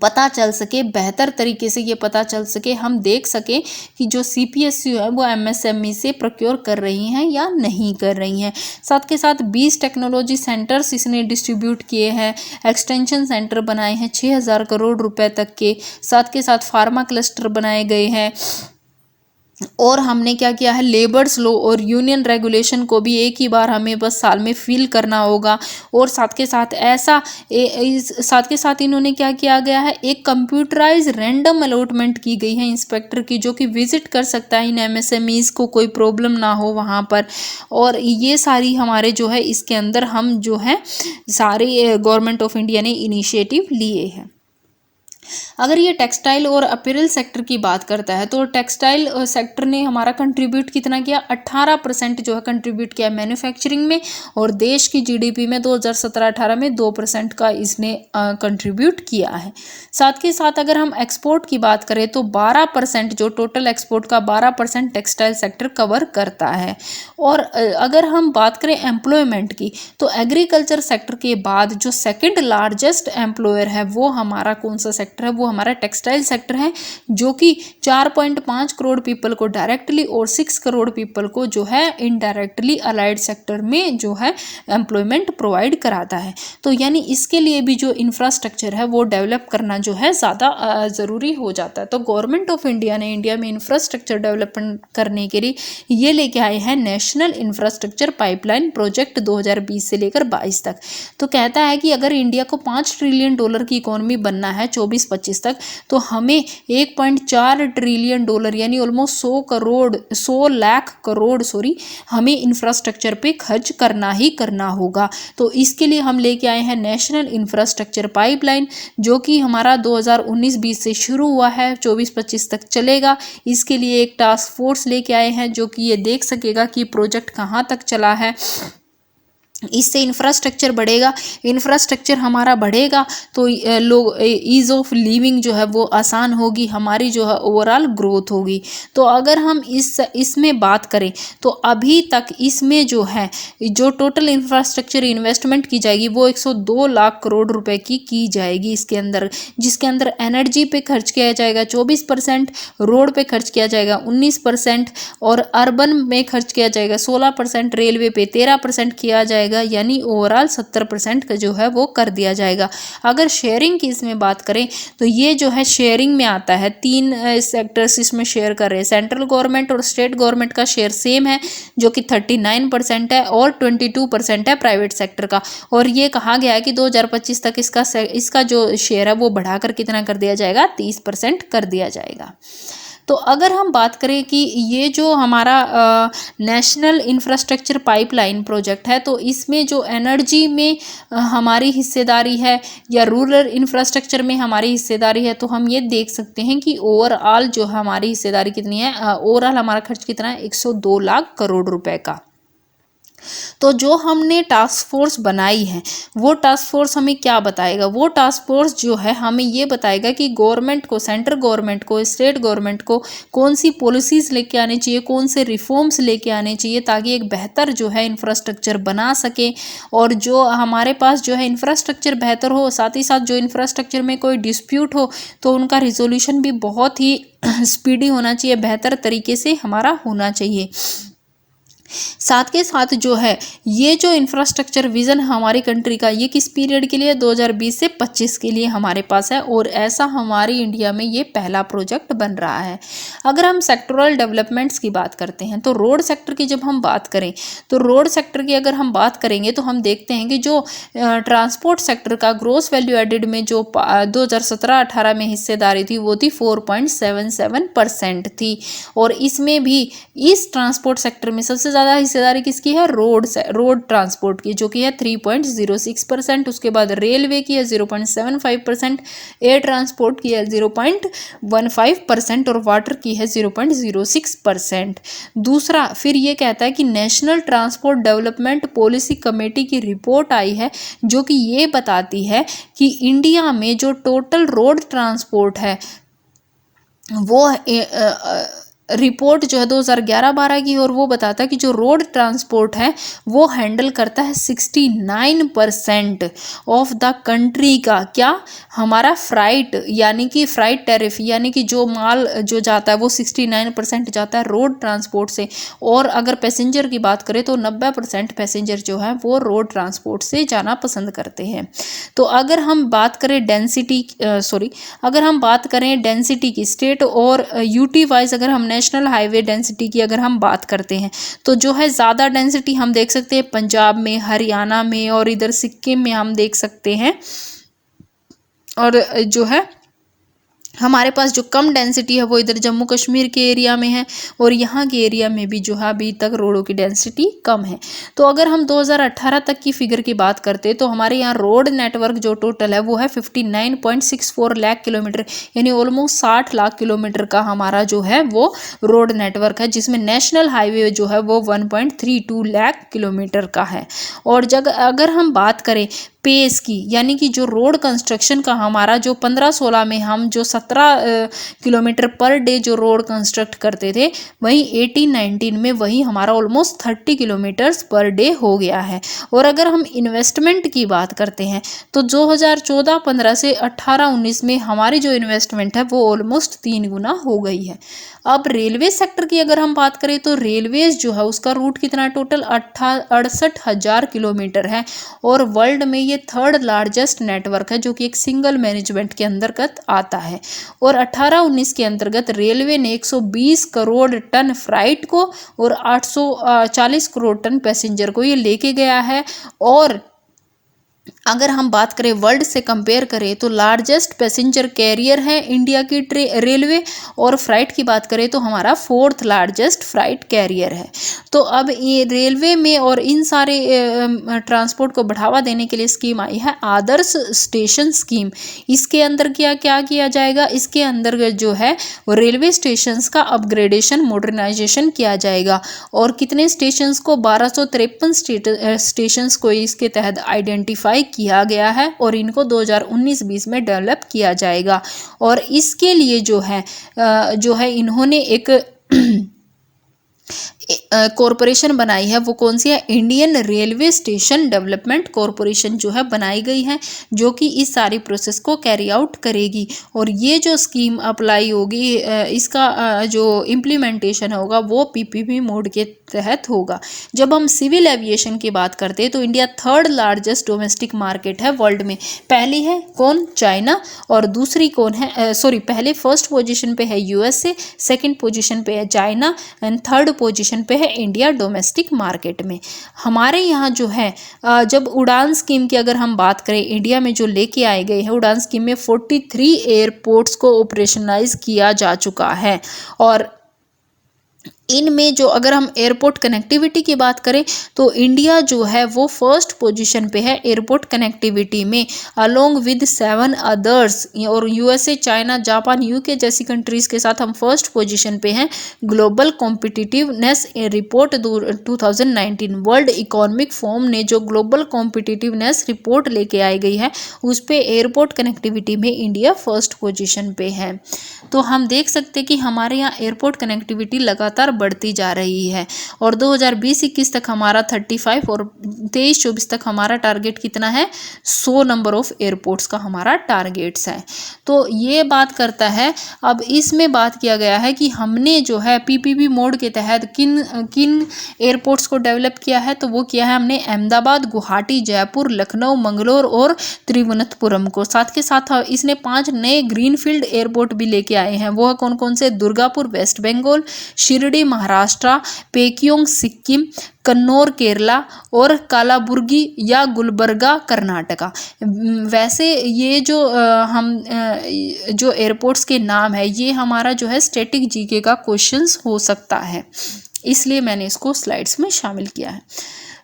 पता चल सके, बेहतर तरीके से ये पता चल सके, हम देख सके कि जो सीपीएसयू है वो एमएसएमई से प्रोक्योर कर रही हैं या नहीं कर रही हैं। साथ के साथ 20 टेक्नोलॉजी सेंटर्स इसने डिस्ट्रीब्यूट किए हैं, एक्सटेंशन सेंटर बनाए हैं 6000 करोड़ रुपए तक के। साथ के साथ फार्मा क्लस्टर बनाए गए हैं और हमने क्या किया है, लेबर्स लॉ और यूनियन रेगुलेशन को भी एक ही बार हमें बस साल में फिल करना होगा। और साथ के साथ इन्होंने क्या किया गया है, एक कंप्यूटराइज रैंडम अलॉटमेंट की गई है इंस्पेक्टर की, जो कि विजिट कर सकता है इन एमएसएमईज को, कोई प्रॉब्लम ना हो वहाँ पर। और ये सारी हमारे जो है इसके अंदर हम जो है सारे गवर्नमेंट ऑफ इंडिया ने इनिशिएटिव लिए हैं। अगर ये टेक्सटाइल और अपीयरल सेक्टर की बात करता है तो टेक्सटाइल सेक्टर ने हमारा कंट्रीब्यूट कितना किया, 18% जो है कंट्रीब्यूट किया मैन्युफैक्चरिंग में, और देश की जीडीपी में 2017-18 में 2% का इसने कंट्रीब्यूट किया है। साथ के साथ अगर हम एक्सपोर्ट की बात करें तो 12% जो टोटल एक्सपोर्ट का 12% टेक्सटाइल सेक्टर कवर करता है। और अगर हम बात करें एम्प्लॉयमेंट की तो एग्रीकल्चर सेक्टर के बाद जो सेकेंड लार्जेस्ट एम्प्लॉयर है वो हमारा कौन सा सेक्टर है, वो हमारा टेक्सटाइल सेक्टर है, जो कि 4.5 करोड़ पीपल को डायरेक्टली और 6 करोड़ पीपल को जो है इनडायरेक्टली अलाइड सेक्टर में जो है एम्प्लॉयमेंट प्रोवाइड कराता है। तो यानी इसके लिए भी जो इंफ्रास्ट्रक्चर है वो डेवलप करना जो है ज़्यादा ज़रूरी हो जाता है। तो गवर्नमेंट ऑफ इंडिया ने इंडिया में इंफ्रास्ट्रक्चर डेवलपमेंट करने के लिए ये लेके आए हैं नेशनल इंफ्रास्ट्रक्चर पाइपलाइन प्रोजेक्ट 2020 से लेकर 22 तक। तो कहता है कि अगर इंडिया को $5 ट्रिलियन की इकोनॉमी बनना है 24-25 तक, तो हमें 1.4 ट्रिलियन यानी ऑलमोस्ट 100 लाख करोड़ हमें इंफ्रास्ट्रक्चर पे खर्च करना ही करना होगा। तो इसके लिए हम लेके आए हैं नेशनल इंफ्रास्ट्रक्चर पाइपलाइन, जो कि हमारा 2019-20 से शुरू हुआ है, 24-25 तक चलेगा। इसके लिए एक टास्क फोर्स लेके आए हैं जो कि ये देख सकेगा कि प्रोजेक्ट कहाँ तक चला है। इससे इंफ्रास्ट्रक्चर बढ़ेगा, इंफ्रास्ट्रक्चर हमारा बढ़ेगा तो लोग ईज़ ऑफ लिविंग जो है वो आसान होगी, हमारी जो है ओवरऑल ग्रोथ होगी। तो अगर हम इसमें बात करें तो अभी तक इसमें जो है जो टोटल इंफ्रास्ट्रक्चर इन्वेस्टमेंट की जाएगी वो 102 लाख करोड़ रुपए की जाएगी इसके अंदर, जिसके अंदर एनर्जी पे खर्च किया जाएगा 24%, रोड पे खर्च किया जाएगा 19% और अर्बन में खर्च किया जाएगा 16%, रेलवे पे 13% किया जाएगा, यानी ओवरऑल 70% का जो है वो कर दिया जाएगा। अगर शेयरिंग की इसमें बात करें तो ये जो है शेयरिंग में आता है, 3 सेक्टर्स इसमें शेयर कर रहे हैं। सेंट्रल गवर्नमेंट और स्टेट गवर्नमेंट का शेयर सेम है जो कि 39% है और 22% है प्राइवेट सेक्टर का। और ये कहा गया है कि 2025 तक इसका जो शेयर है वो बढ़ाकर कितना कर दिया जाएगा, 30% कर दिया जाएगा। तो अगर हम बात करें कि ये जो हमारा नेशनल इंफ्रास्ट्रक्चर पाइपलाइन प्रोजेक्ट है, तो इसमें जो एनर्जी में हमारी हिस्सेदारी है या रूरल इंफ्रास्ट्रक्चर में हमारी हिस्सेदारी है, तो हम ये देख सकते हैं कि ओवरऑल जो हमारी हिस्सेदारी कितनी है, ओवरऑल हमारा खर्च कितना है, 102 लाख करोड़ रुपए का। तो जो हमने टास्क फोर्स बनाई है वो टास्क फोर्स हमें क्या बताएगा, वो टास्क फोर्स जो है हमें ये बताएगा कि गवर्नमेंट को, सेंट्रल गवर्नमेंट को, स्टेट गवर्नमेंट को कौन सी पॉलिसीज़ लेके आनी चाहिए, कौन से रिफॉर्म्स लेके आने चाहिए ताकि एक बेहतर जो है इंफ्रास्ट्रक्चर बना सके। और जो हमारे पास जो है इंफ्रास्ट्रक्चर बेहतर हो, साथ ही साथ जो इंफ्रास्ट्रक्चर में कोई डिस्प्यूट हो तो उनका रिजोल्यूशन भी बहुत ही स्पीडी होना चाहिए, बेहतर तरीके से हमारा होना चाहिए। साथ के साथ जो है ये जो इंफ्रास्ट्रक्चर विजन हमारी कंट्री का, ये किस पीरियड के लिए, 2020 से 25 के लिए हमारे पास है, और ऐसा हमारी इंडिया में ये पहला प्रोजेक्ट बन रहा है। अगर हम सेक्टोरल डेवलपमेंट्स की बात करते हैं तो रोड सेक्टर की जब हम बात करें तो रोड सेक्टर की अगर हम बात करेंगे तो हम देखते हैं कि जो ट्रांसपोर्ट सेक्टर का ग्रोस वैल्यू एडिड में जो 2017-18 में हिस्सेदारी थी वो थी 4.77% थी। और इसमें भी इस ट्रांसपोर्ट सेक्टर में सबसे ज़्यादा हिस्सेदारी किसकी है, रोड ट्रांसपोर्ट की, जो कि है 3.06%। उसके बाद रेलवे की है 0.75%, एयर ट्रांसपोर्ट की है 0.15% और वाटर की है 0.06%। दूसरा फिर ये कहता है कि national transport development policy committee की रिपोर्ट आई है जो कि ये बताती है कि इंडिया में जो टोटल रोड ट्रांसपोर्ट है वो रिपोर्ट जो है 2011-12 की, और वो बताता है कि जो रोड ट्रांसपोर्ट है वो हैंडल करता है 69% ऑफ द कंट्री का क्या, हमारा फ्राइट, यानी कि फ्राइट टैरिफ, यानी कि जो माल जो जाता है वो 69% जाता है रोड ट्रांसपोर्ट से। और अगर पैसेंजर की बात करें तो 90% पैसेंजर जो है वो रोड ट्रांसपोर्ट से जाना पसंद करते हैं। तो अगर हम बात करें अगर हम बात करें डेंसिटी की, स्टेट और यूटी वाइज अगर हम नेशनल हाईवे डेंसिटी की अगर हम बात करते हैं तो जो है ज़्यादा डेंसिटी हम देख सकते हैं पंजाब में, हरियाणा में और इधर सिक्किम में हम देख सकते हैं। और जो है हमारे पास जो कम डेंसिटी है वो इधर जम्मू कश्मीर के एरिया में है, और यहाँ के एरिया में भी जो है अभी तक रोडों की डेंसिटी कम है। तो अगर हम 2018 तक की फिगर की बात करते हैं तो हमारे यहाँ रोड नेटवर्क जो टोटल है वो है 59.64 लाख किलोमीटर, यानी ऑलमोस्ट 60 लाख किलोमीटर का हमारा जो है वो रोड नेटवर्क है, जिसमें नेशनल हाईवे जो है वो 1.32 लाख किलोमीटर का है। और अगर हम बात करें पेस की, यानी कि जो रोड कंस्ट्रक्शन का हमारा जो 15-16 में हम जो 17 किलोमीटर पर डे जो रोड कंस्ट्रक्ट करते थे, वहीं 18-19 में वही हमारा ऑलमोस्ट 30 किलोमीटर्स पर डे हो गया है। और अगर हम इन्वेस्टमेंट की बात करते हैं तो 2014-15 से 18-19 में हमारी जो इन्वेस्टमेंट है वो ऑलमोस्ट 3 गुना हो गई है। अब रेलवे सेक्टर की अगर हम बात करें तो रेलवेज जो है उसका रूट कितना, टोटल 68,000 किलोमीटर है, और वर्ल्ड में ये 3rd लार्जेस्ट नेटवर्क है जो कि एक सिंगल मैनेजमेंट के अंतर्गत आता है। और 18-19 के अंतर्गत रेलवे ने 120 करोड़ टन फ्राइट को और 840 करोड़ टन पैसेंजर को ये लेके गया है। और अगर हम बात करें वर्ल्ड से कंपेयर करें तो लार्जेस्ट पैसेंजर कैरियर है इंडिया की रेलवे, और फ्राइट की बात करें तो हमारा 4th लार्जेस्ट फ्राइट कैरियर है। तो अब ये रेलवे में और इन सारे ट्रांसपोर्ट को बढ़ावा देने के लिए स्कीम आई है आदर्श स्टेशन स्कीम। इसके अंदर क्या क्या किया जाएगा, इसके अंदर जो है रेलवे स्टेशंस का अपग्रेडेशन, मॉडर्नाइजेशन किया जाएगा, और कितने स्टेशंस को, 1253 स्टेशंस को इसके तहत आइडेंटिफाई किया गया है, और इनको 2019-20 में डेवलप किया जाएगा। और इसके लिए जो है इन्होंने एक कॉरपोरेशन बनाई है, वो कौन सी है, Indian railway station development corporation जो है बनाई गई है, जो कि इस सारी प्रोसेस को कैरी आउट करेगी। और ये जो स्कीम अप्लाई होगी, इसका जो इम्प्लीमेंटेशन होगा वो पीपीपी मोड के तहत होगा। जब हम सिविल एविएशन की बात करते हैं तो India 3rd largest domestic market है वर्ल्ड में। पहली है कौन, चाइना, और दूसरी कौन है, पहले 1st पोजीशन पे है यूएसए, 2nd पोजीशन पे है चाइना, एंड 3rd पोजीशन पे है है इंडिया डोमेस्टिक मार्केट में। हमारे यहाँ जो है जब उड़ान स्कीम की अगर हम बात करें, इंडिया में जो लेके आए गए हैं उड़ान स्कीम में 43 एयरपोर्ट्स को ऑपरेशनलाइज किया जा चुका है। और इनमें जो अगर हम एयरपोर्ट कनेक्टिविटी की बात करें तो इंडिया जो है वो फर्स्ट पोजीशन पे है एयरपोर्ट कनेक्टिविटी में, अलोंग विद 7 अदर्स। और यूएसए, चाइना, जापान, यूके जैसी कंट्रीज़ के साथ हम फर्स्ट पोजीशन पे हैं। Global competitiveness report 2019 world economic forum ने जो ग्लोबल कॉम्पिटिटिवनेस रिपोर्ट लेके आई गई है उस पे एयरपोर्ट कनेक्टिविटी में इंडिया फर्स्ट पोजीशन पे है। तो हम देख सकते हैं कि हमारे यहाँ एयरपोर्ट कनेक्टिविटी लगातार बढ़ती जा रही है। और 2020-21 तक हमारा 35 और 23-24 तक हमारा टारगेट कितना है, 100 नंबर ऑफ एयरपोर्ट्स का हमारा टारगेट्स है। तो ये बात करता है। अब इसमें बात किया गया है कि हमने जो है पीपीपी मोड के तहत किन किन एयरपोर्ट्स को डेवलप किया है, तो वो किया है हमने अहमदाबाद, गुवाहाटी, जयपुर, लखनऊ, मंगलोर और त्रिवनंतपुरम को। साथ के साथ इसने 5 नए ग्रीनफील्ड एयरपोर्ट भी लेके आए हैं। वो कौन कौन से, दुर्गापुर वेस्ट बंगाल, शिरडी महाराष्ट्र, पेक्योंग सिक्किम, कन्नौर केरला और कालाबुर्गी या गुलबर्गा कर्नाटका। वैसे ये जो जो एयरपोर्ट्स के नाम है ये हमारा जो है स्टैटिक जीके का क्वेश्चंस हो सकता है, इसलिए मैंने इसको स्लाइड्स में शामिल किया है।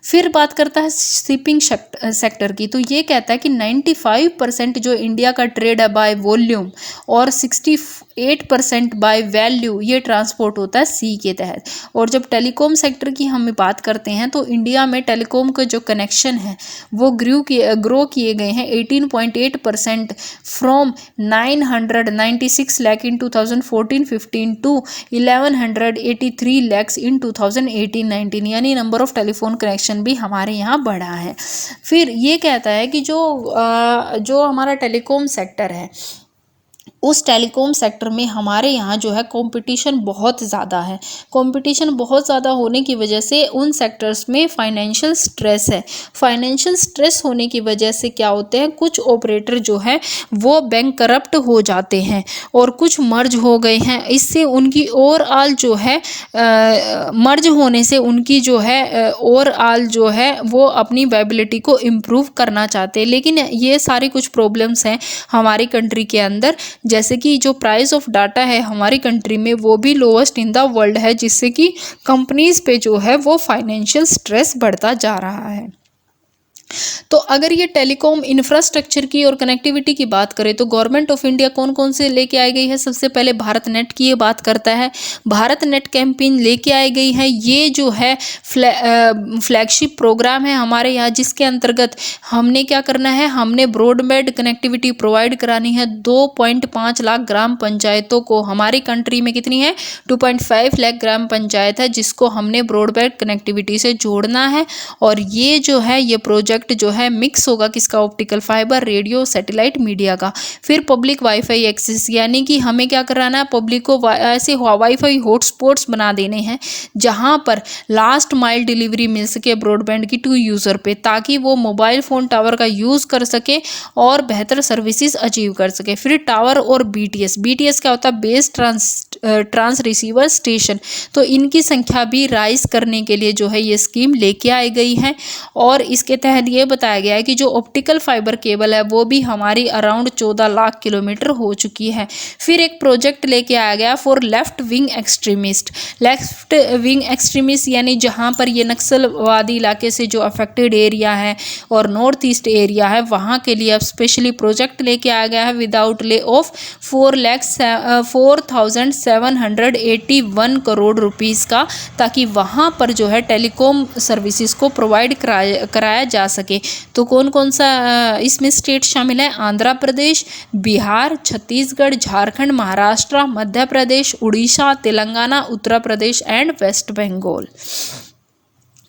फिर बात करता है शिपिंग सेक्टर की, तो ये कहता है कि 95% जो इंडिया का ट्रेड है बाय वॉल्यूम और 68% बाय वैल्यू ये ट्रांसपोर्ट होता है सी के तहत। और जब टेलीकॉम सेक्टर की हम बात करते हैं तो इंडिया में टेलीकॉम के जो कनेक्शन है वो ग्रो किए गए हैं 18.8% from 996 lakh in 2014-15 to 1183 lakhs in 2018-19, यानी नंबर ऑफ टेलीफोन कनेक्शन भी हमारे यहाँ बढ़ा है। फिर ये कहता है कि जो हमारा टेलीकॉम सेक्टर है उस टेलीकॉम सेक्टर में हमारे यहाँ जो है कंपटीशन बहुत ज़्यादा है। कंपटीशन बहुत ज़्यादा होने की वजह से उन सेक्टर्स में फाइनेंशियल स्ट्रेस है। फाइनेंशियल स्ट्रेस होने की वजह से क्या होते हैं, कुछ ऑपरेटर जो है वो बैंक करप्ट हो जाते हैं और कुछ मर्ज हो गए हैं। इससे उनकी ओवरऑल जो है मर्ज होने से उनकी जो है ओवरऑल जो है वो अपनी वायबिलिटी को इम्प्रूव करना चाहते हैं। लेकिन ये सारी कुछ प्रॉब्लम्स हैं हमारी कंट्री के अंदर, जैसे कि जो प्राइस ऑफ डाटा है हमारी कंट्री में वो भी लोवेस्ट इन द वर्ल्ड है, जिससे कि कंपनीज पे जो है वो फाइनेंशियल स्ट्रेस बढ़ता जा रहा है। तो अगर ये टेलीकॉम इंफ्रास्ट्रक्चर की और कनेक्टिविटी की बात करें तो गवर्नमेंट ऑफ इंडिया कौन कौन से लेके आई गई है, सबसे पहले भारत नेट की ये बात करता है। भारत नेट कैंपेन लेके आई गई है। ये जो है फ्लैगशिप प्रोग्राम है हमारे यहाँ, जिसके अंतर्गत हमने क्या करना है, हमने ब्रॉडबैंड कनेक्टिविटी प्रोवाइड करानी है 2.5 लाख ग्राम पंचायतों को। हमारी कंट्री में कितनी है, 2.5 लाख ग्राम पंचायत है जिसको हमने ब्रॉडबैंड कनेक्टिविटी से जोड़ना है। और ये जो है ये प्रोजेक्ट जो है मिक्स होगा किसका, optical fibre, radio, satellite, media का। फिर पब्लिक वाईफाई एक्सेस, यानी कि हमें क्या कराना है, पब्लिक को ऐसे वाईफाई हॉटस्पॉट्स बना देने हैं जहां पर लास्ट माइल डिलीवरी मिल सके ब्रॉडबैंड की टू यूज़र पे, ताकि वो मोबाइल फ़ोन टावर का यूज़ कर सके और बेहतर सर्विसेज अचीव कर सके। फिर टावर और बीटीएस क्या होता है, बेस ट्रांस रिसीवर स्टेशन, तो इनकी संख्या भी राइज करने के लिए जो है ये स्कीम लेके आई गई है। और इसके तहत ये बताया गया है कि जो ऑप्टिकल फाइबर केबल है वो भी हमारी अराउंड 14 लाख किलोमीटर हो चुकी है। फिर एक प्रोजेक्ट लेके आया गया फॉर लेफ्ट विंग एक्सट्रीमिस्ट, यानी जहाँ पर ये नक्सलवादी इलाके से जो अफेक्टेड एरिया है और नॉर्थ ईस्ट एरिया है वहाँ के लिए अब स्पेशली प्रोजेक्ट लेके आया गया है without lay off 4,0781 crore rupees का, ताकि वहाँ पर जो है टेलीकॉम सर्विसेज को प्रोवाइड कराया जा सके। तो कौन कौन सा इसमें स्टेट शामिल है, आंध्र प्रदेश, बिहार, छत्तीसगढ़, झारखंड, महाराष्ट्र, मध्य प्रदेश, उड़ीसा, तेलंगाना, उत्तर प्रदेश एंड वेस्ट बंगाल।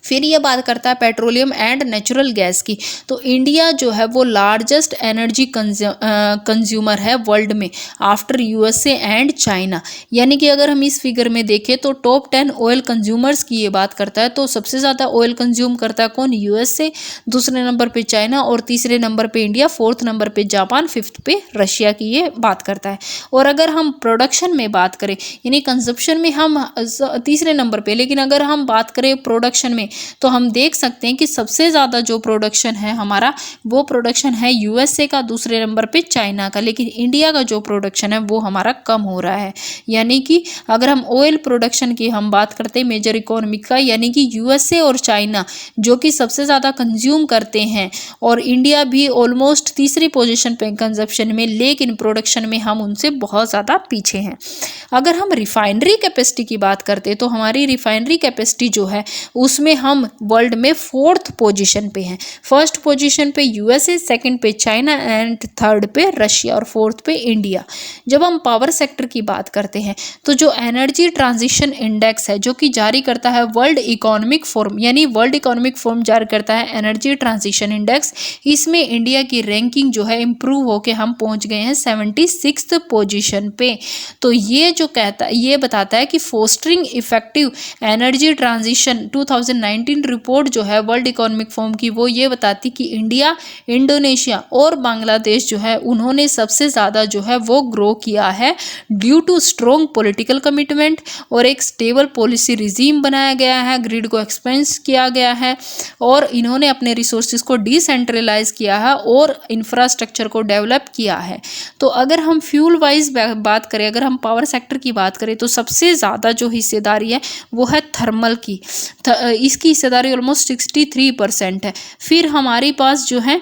फिर ये बात करता है पेट्रोलियम एंड नेचुरल गैस की। तो इंडिया जो है वो लार्जेस्ट एनर्जी कंज्यूमर है वर्ल्ड में आफ्टर यूएसए एंड चाइना। यानी कि अगर हम इस फिगर में देखें तो टॉप 10 ऑयल कंज्यूमर्स की ये बात करता है। तो सबसे ज़्यादा ऑयल कंज्यूम करता है कौन? यूएसए, दूसरे नंबर पे चाइना और तीसरे नंबर पे इंडिया, फोर्थ नंबर पे जापान, फिफ्थ पे रशिया की ये बात करता है। और अगर हम प्रोडक्शन में बात करें यानी कंजप्शन में हम तीसरे नंबर पे, लेकिन अगर हम बात करें प्रोडक्शन में तो हम देख सकते हैं कि सबसे ज़्यादा जो प्रोडक्शन है हमारा वो प्रोडक्शन है यूएसए का, दूसरे नंबर पे चाइना का, लेकिन इंडिया का जो प्रोडक्शन है वो हमारा कम हो रहा है। यानी कि अगर हम ऑयल प्रोडक्शन की हम बात करते हैं मेजर इकोनॉमी का, यानी कि यूएसए और चाइना जो कि सबसे ज़्यादा कंज्यूम करते हैं और इंडिया भी ऑलमोस्ट तीसरी पोजीशन पे कंजप्शन में, लेकिन प्रोडक्शन में हम उनसे बहुत ज़्यादा पीछे हैं। अगर हम रिफाइनरी कैपेसिटी की बात करते हैं तो हमारी रिफाइनरी कैपेसिटी जो है उसमें हम वर्ल्ड में फोर्थ पोजीशन पे हैं। फर्स्ट पोजीशन पे यूएसए, सेकंड पे चाइना एंड थर्ड पे रशिया और फोर्थ पे इंडिया। जब हम पावर सेक्टर की बात करते हैं तो जो एनर्जी ट्रांजिशन इंडेक्स है जो कि जारी करता है वर्ल्ड इकोनॉमिक फोरम, यानी वर्ल्ड इकोनॉमिक फोरम जारी करता है एनर्जी ट्रांजिशन इंडेक्स, इसमें इंडिया की रैंकिंग जो है इम्प्रूव होके हम पहुंच गए हैं 76th पोजीशन पे। तो ये जो कहता है ये बताता है कि fostering effective energy transition 2019 report जो है वर्ल्ड इकोनॉमिक फोरम की वो ये बताती कि इंडिया, इंडोनेशिया और बांग्लादेश जो है उन्होंने सबसे ज़्यादा जो है वो ग्रो किया है due to strong political commitment, और एक स्टेबल पॉलिसी रिजीम बनाया गया है, ग्रिड को एक्सपेंस किया गया है और इन्होंने अपने रिसोर्सेज को डिसेंट्रलाइज किया है और इंफ्रास्ट्रक्चर को डेवलप किया है। तो अगर हम फ्यूल वाइज बात करें, अगर हम पावर सेक्टर की बात करें तो सबसे ज़्यादा जो हिस्सेदारी है वो है थर्मल की। इसकी हिस्सेदारी ऑलमोस्ट 63% है। फिर हमारे पास जो है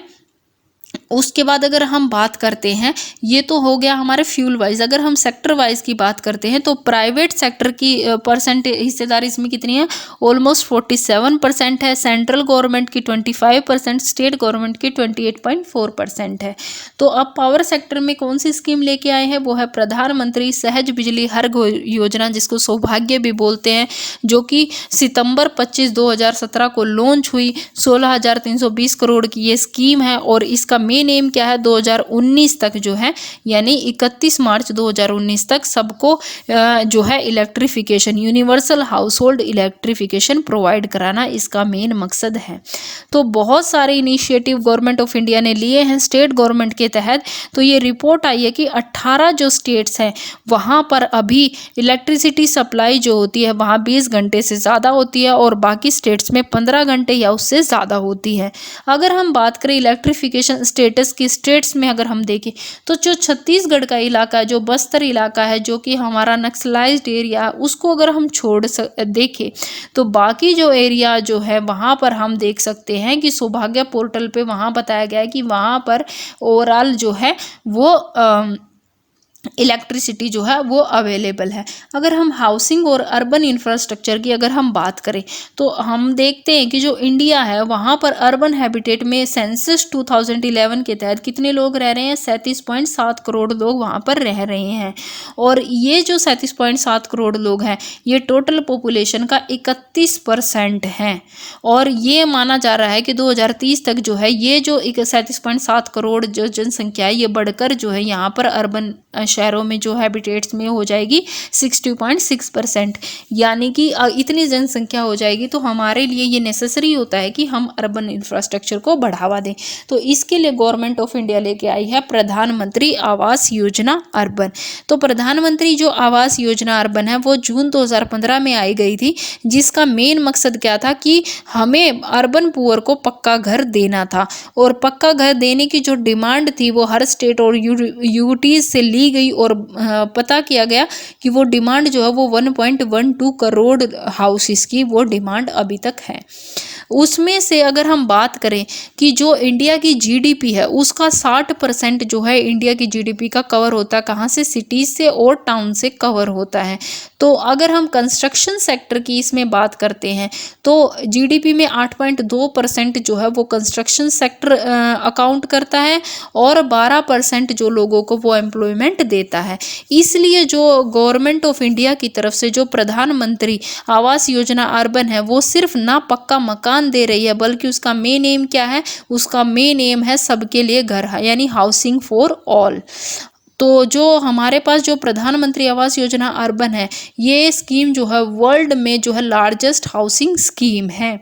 उसके बाद अगर हम बात करते हैं, ये तो हो गया हमारे फ्यूल वाइज। अगर हम सेक्टर वाइज की बात करते हैं तो प्राइवेट सेक्टर की परसेंट हिस्सेदारी इसमें कितनी है? ऑलमोस्ट 47% है। सेंट्रल गवर्नमेंट की 25%, स्टेट गवर्नमेंट की 28.4% है। तो अब पावर सेक्टर में कौन सी स्कीम लेके आए हैं? वो है प्रधानमंत्री सहज बिजली हर योजना, जिसको सौभाग्य भी बोलते हैं, जो कि सितंबर 25, 2017 को लॉन्च हुई। 16,320 करोड़ की ये स्कीम है और इसका मेन एम क्या है? 2019 तक जो है, यानी 31 मार्च 2019 तक सबको जो है electrification, universal house hold electrification provide कराना इसका मेन मकसद है। तो बहुत सारे इनिशिएटिव गवर्नमेंट ऑफ इंडिया ने लिए हैं स्टेट गवर्नमेंट के तहत। तो ये रिपोर्ट आई है कि 18 जो स्टेट्स हैं वहाँ पर अभी इलेक्ट्रिसिटी सप्लाई जो होती है वहाँ 20 घंटे से ज़्यादा होती है और बाकी स्टेट्स में 15 घंटे या उससे ज़्यादा होती है। अगर हम बात करें इलेक्ट्रिफिकेशन स्टेटस की, स्टेट्स में अगर हम देखें तो जो छत्तीसगढ़ का इलाका है, जो बस्तर इलाका है, जो कि हमारा नक्सलाइज्ड एरिया है, उसको अगर हम देखें तो बाकी जो एरिया जो है वहाँ पर हम देख सकते हैं कि सौभाग्य पोर्टल पे वहाँ बताया गया है कि वहाँ पर ओवरऑल जो है वो इलेक्ट्रिसिटी जो है वो अवेलेबल है। अगर हम हाउसिंग और अर्बन इंफ्रास्ट्रक्चर की अगर हम बात करें तो हम देखते हैं कि जो इंडिया है वहाँ पर अर्बन हैबिटेट में सेंसस 2011 के तहत कितने लोग रह रहे हैं? 37.7 करोड़ लोग वहाँ पर रह रहे हैं। और ये जो 37.7 करोड़ लोग हैं ये टोटल पॉपुलेशन का 31% हैं। और ये माना जा रहा है कि 2030 तक जो है ये जो 37.7 करोड़ जो जनसंख्या है ये बढ़कर जो है यहाँ पर अर्बन शहरों में जो हैबिटेट्स में हो जाएगी 60.6%। यानी कि इतनी जनसंख्या हो जाएगी तो हमारे लिए ये नेसेसरी होता है कि हम अर्बन इंफ्रास्ट्रक्चर को बढ़ावा दें। तो इसके लिए गवर्नमेंट ऑफ इंडिया लेके आई है प्रधानमंत्री आवास योजना अर्बन। तो प्रधानमंत्री जो आवास योजना अर्बन है वो जून 2015 में आई गई थी, जिसका मेन मकसद क्या था कि हमें अर्बन पुअर को पक्का घर देना था। और पक्का घर देने की जो डिमांड थी वो हर स्टेट और यूटीज से ली गई और पता किया गया कि वो डिमांड जो है वो 1.12 करोड़ हाउसेस की वो डिमांड अभी तक है। उसमें से अगर हम बात करें कि जो इंडिया की जीडीपी है उसका 60% जो है इंडिया की जीडीपी का कवर होता है कहाँ से? सिटीज से और टाउन से कवर होता है। तो अगर हम कंस्ट्रक्शन सेक्टर की इसमें बात करते हैं तो जीडीपी में 8.2% जो है वो कंस्ट्रक्शन सेक्टर अकाउंट करता है और 12% जो लोगों को वो एम्प्लॉयमेंट देता है। इसलिए जो गवर्नमेंट ऑफ इंडिया की तरफ से जो प्रधानमंत्री आवास योजना अर्बन है वो सिर्फ ना पक्का मकान दे रही है, बल्कि उसका मेन एम क्या है, उसका मेन एम है सबके लिए घर, यानी हाउसिंग फॉर ऑल। तो जो हमारे पास जो प्रधानमंत्री आवास योजना अर्बन है, ये स्कीम जो है वर्ल्ड में जो है लार्जेस्ट हाउसिंग स्कीम है।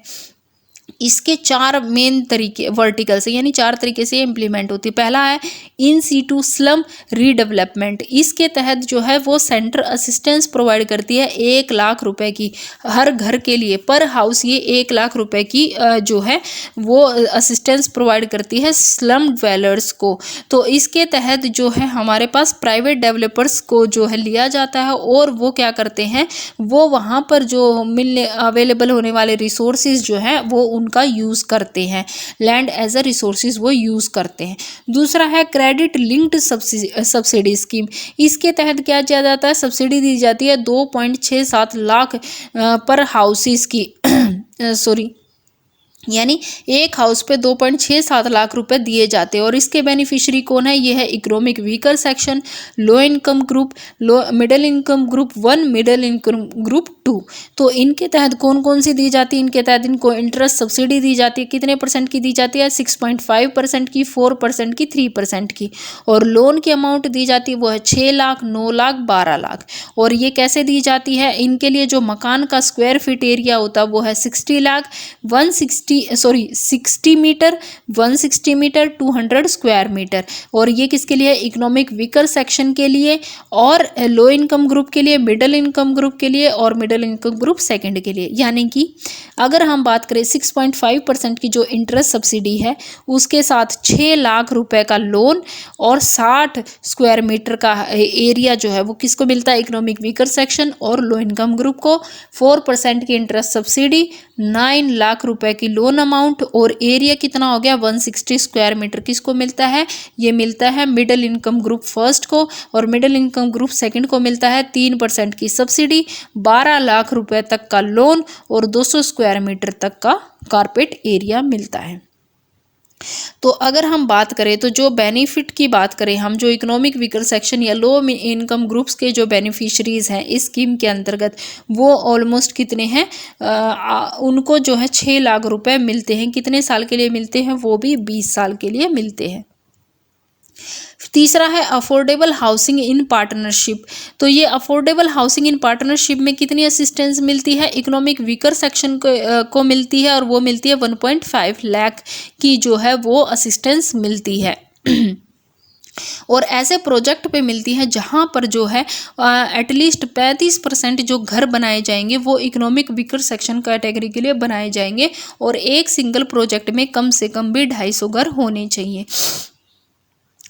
इसके 4 मेन तरीके वर्टिकल से, यानी 4 तरीके से इम्प्लीमेंट होती है। पहला है इन सीटू स्लम रीडेवलपमेंट। इसके तहत जो है वो सेंटर असिस्टेंस प्रोवाइड करती है 1 लाख रुपए की हर घर के लिए, पर हाउस ये 1 लाख रुपए की जो है वो असिस्टेंस प्रोवाइड करती है स्लम ड्वेलर्स को। तो इसके तहत जो है हमारे पास प्राइवेट डेवलपर्स को जो है लिया जाता है और वो क्या करते हैं, वो वहाँ पर जो मिलने अवेलेबल होने वाले रिसोर्सेज जो है वो उनका यूज़ करते हैं, लैंड एज अ रिसोर्सेज वो यूज़ करते हैं। दूसरा है क्रेडिट लिंक्ड सब्सिडी स्कीम। इसके तहत क्या किया जाता है, सब्सिडी दी जाती है 2.67 लाख पर हाउसेस की सॉरी, यानी एक हाउस पे 2.67 लाख रुपए दिए जाते हैं। और इसके बेनिफिशियरी कौन है, ये है economic weaker section, low income group, middle income group 1, middle income group 2। तो इनके तहत कौन कौन सी दी जाती है, इनके तहत इनको इंटरेस्ट सब्सिडी दी जाती है। कितने परसेंट की दी जाती है, 6.5% की, 4% की, 3% की। और लोन की अमाउंट दी जाती है वो है 6 लाख, 9 लाख, 12 लाख। और ये कैसे दी जाती है, इनके लिए जो मकान का स्क्वायर फीट एरिया होता है वो है 60 lakh, 60 metre, 160 metre, 200 square metre. और ये किसके लिए, इकोनॉमिक वीकर सेक्शन के लिए, और लो इनकम ग्रुप के लिए, मिडिल इनकम ग्रुप के लिए, और मिडिल इनकम ग्रुप सेकंड के लिए। यानी कि अगर हम बात करें 6.5% की जो इंटरेस्ट सब्सिडी है, उसके साथ 6 लाख रुपए का लोन और 60 स्क्वायर मीटर का एरिया जो है वो किसको मिलता है, इकोनॉमिक वीकर सेक्शन और लो इनकम ग्रुप को। 4% की इंटरेस्ट सब्सिडी, 9 लाख रुपए की लोन अमाउंट, और एरिया कितना हो गया, 160 स्क्वायर मीटर। किसको मिलता है, ये मिलता है मिडिल इनकम ग्रुप फर्स्ट को, और मिडिल इनकम ग्रुप सेकंड को मिलता है 3% की सब्सिडी, 12 लाख रुपए तक का लोन और 200 स्क्वायर मीटर तक का कारपेट एरिया मिलता है। तो अगर हम बात करें तो जो बेनिफिट की बात करें, हम जो इकोनॉमिक वीकर सेक्शन या लो इनकम ग्रुप्स के जो बेनिफिशरीज हैं इस स्कीम के अंतर्गत, वो ऑलमोस्ट कितने हैं, उनको जो है 6 लाख रुपए मिलते हैं। कितने साल के लिए मिलते हैं, वो भी 20 साल के लिए मिलते हैं। तीसरा है अफोर्डेबल हाउसिंग इन पार्टनरशिप। तो ये अफोर्डेबल हाउसिंग इन पार्टनरशिप में कितनी असिस्टेंस मिलती है, इकोनॉमिक वीकर सेक्शन को मिलती है, और वो मिलती है 1.5 लाख की जो है वो असिस्टेंस मिलती है। और ऐसे प्रोजेक्ट पे मिलती है जहाँ पर जो है एटलीस्ट 35% जो घर बनाए जाएंगे वो इकोनॉमिक वीकर सेक्शन कैटेगरी के लिए बनाए जाएंगे, और एक सिंगल प्रोजेक्ट में कम से कम भी 250 घर होने चाहिए।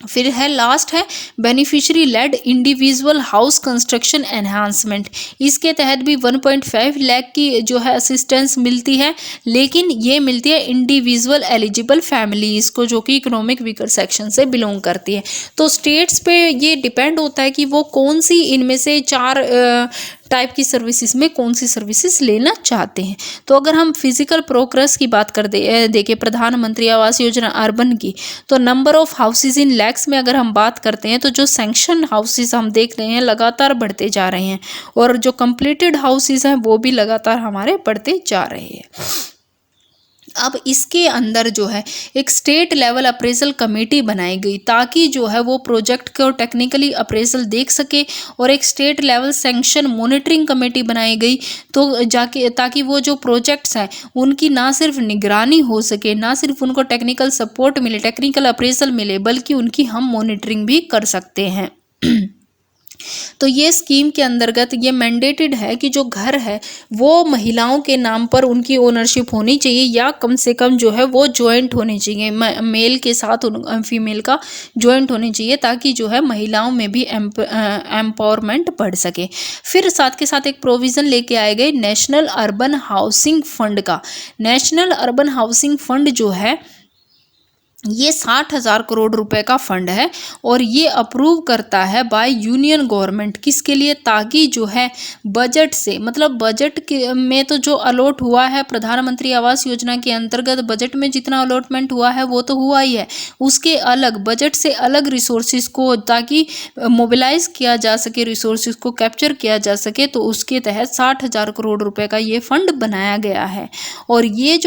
फिर है लास्ट है beneficiary led individual house construction enhancement. इसके तहत भी 1.5 लाख की जो है असिस्टेंस मिलती है, लेकिन ये मिलती है इंडिविजुअल एलिजिबल फैमिलीज़ को जो कि इकोनॉमिक वीकर सेक्शन से बिलोंग करती है। तो स्टेट्स पे ये डिपेंड होता है कि वो कौन सी इनमें से 4 टाइप की सर्विसेज में कौन सी सर्विसेज लेना चाहते हैं। तो अगर हम फिजिकल प्रोग्रेस की बात कर देखें प्रधानमंत्री आवास योजना अर्बन की, तो number of houses in lakhs में अगर हम बात करते हैं तो जो सैंक्शन हाउसेज हम देख रहे हैं लगातार बढ़ते जा रहे हैं, और जो कंप्लीटेड हाउसेज हैं वो भी लगातार हमारे बढ़ते जा रहे हैं। अब इसके अंदर जो है एक स्टेट लेवल अप्रेजल कमेटी बनाई गई ताकि जो है वो प्रोजेक्ट को टेक्निकली अप्रेजल देख सके, और एक state level sanction monitoring committee बनाई गई तो जाके ताकि वो जो प्रोजेक्ट्स हैं उनकी ना सिर्फ निगरानी हो सके, ना सिर्फ उनको टेक्निकल सपोर्ट मिले, टेक्निकल अप्रेजल मिले, बल्कि उनकी हम मॉनिटरिंग भी कर सकते हैं। तो ये स्कीम के अंतर्गत ये मैंडेटेड है कि जो घर है वो महिलाओं के नाम पर उनकी ओनरशिप होनी चाहिए, या कम से कम जो है वो जॉइंट होनी चाहिए, मेल के साथ फीमेल का जॉइंट होनी चाहिए, ताकि जो है महिलाओं में भी एम्पावरमेंट बढ़ सके। फिर साथ के साथ एक प्रोविज़न लेके आए गए नेशनल अर्बन हाउसिंग फंड का। नेशनल अर्बन हाउसिंग फंड जो है ये 60,000 करोड़ रुपए का फंड है और ये अप्रूव करता है बाय यूनियन गवर्नमेंट। किसके लिए? ताकि जो है बजट से, मतलब बजट के में तो जो अलॉट हुआ है प्रधानमंत्री आवास योजना के अंतर्गत, बजट में जितना अलॉटमेंट हुआ है वो तो हुआ ही है, उसके अलग बजट से अलग रिसोर्सेज को ताकि मोबिलाइज किया जा सके, रिसोर्सेज को कैप्चर किया जा सके, तो उसके तहत 60,000 करोड़ रुपए का ये फंड बनाया गया है। और ये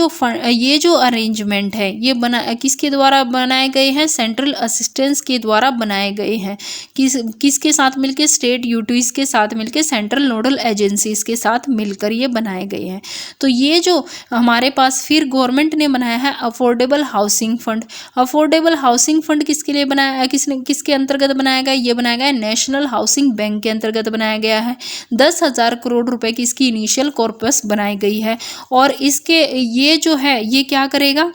जो अरेंजमेंट है ये किसके द्वारा बनाए गए हैं? सेंट्रल असिस्टेंस के द्वारा बनाए गए हैं। किसके साथ मिलके? स्टेट यूटीज के साथ मिलके, सेंट्रल नोडल एजेंसीज के साथ मिलकर ये बनाए गए हैं। तो ये जो हमारे पास फिर गवर्नमेंट ने बनाया है affordable housing fund. Affordable housing fund किसके लिए बनाया, किसके अंतर्गत बनाया गया? ये बनाया गया नेशनल हाउसिंग बैंक के अंतर्गत बनाया गया है। 10,000 करोड़ रुपए की इसकी इनिशियल कॉर्पस बनाई गई है। और इसके ये जो है ये क्या करेगा?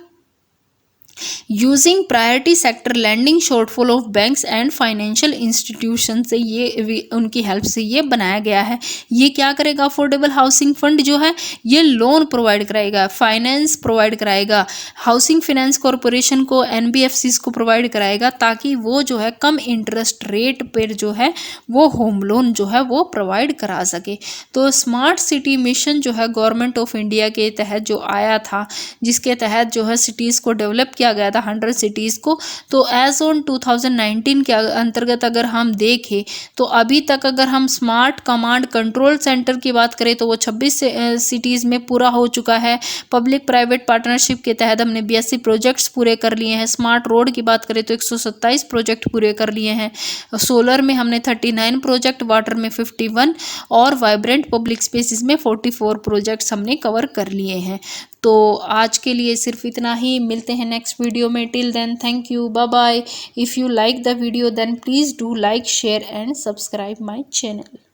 Using priority sector lending shortfall of banks and financial institution से ये उनकी हेल्प से ये बनाया गया है। ये क्या करेगा? अफोर्डेबल हाउसिंग फंड जो है ये लोन प्रोवाइड कराएगा, फाइनेंस प्रोवाइड कराएगा, हाउसिंग फाइनेंस कॉरपोरेशन को, एनबीएफसीज को प्रोवाइड कराएगा, ताकि वो जो है कम इंटरेस्ट रेट पर जो है वो होम लोन जो है वो प्रोवाइड करा सके। तो स्मार्ट सिटी मिशन जो है गवर्नमेंट ऑफ इंडिया के तहत जो आया था, जिसके तहत जो है सिटीज़ को डेवलप किया गया था, 100 सिटीज़ को। तो एज ऑन 2019 के अंतर्गत अगर हम देखें तो अभी तक अगर हम स्मार्ट कमांड कंट्रोल सेंटर की बात करें तो वो 26 सिटीज़ में पूरा हो चुका है। पब्लिक प्राइवेट पार्टनरशिप के तहत हमने 82 प्रोजेक्ट्स पूरे कर लिए हैं। स्मार्ट रोड की बात करें तो 127 प्रोजेक्ट पूरे कर लिए हैं। सोलर में हमने 39 प्रोजेक्ट, वाटर में 51 और वाइब्रेंट पब्लिक स्पेसिस में 44 प्रोजेक्ट्स हमने कवर कर लिए हैं। तो आज के लिए सिर्फ इतना ही, मिलते हैं नेक्स्ट वीडियो में। Till then thank you, bye bye. If you like the video then please do like, share and subscribe my channel.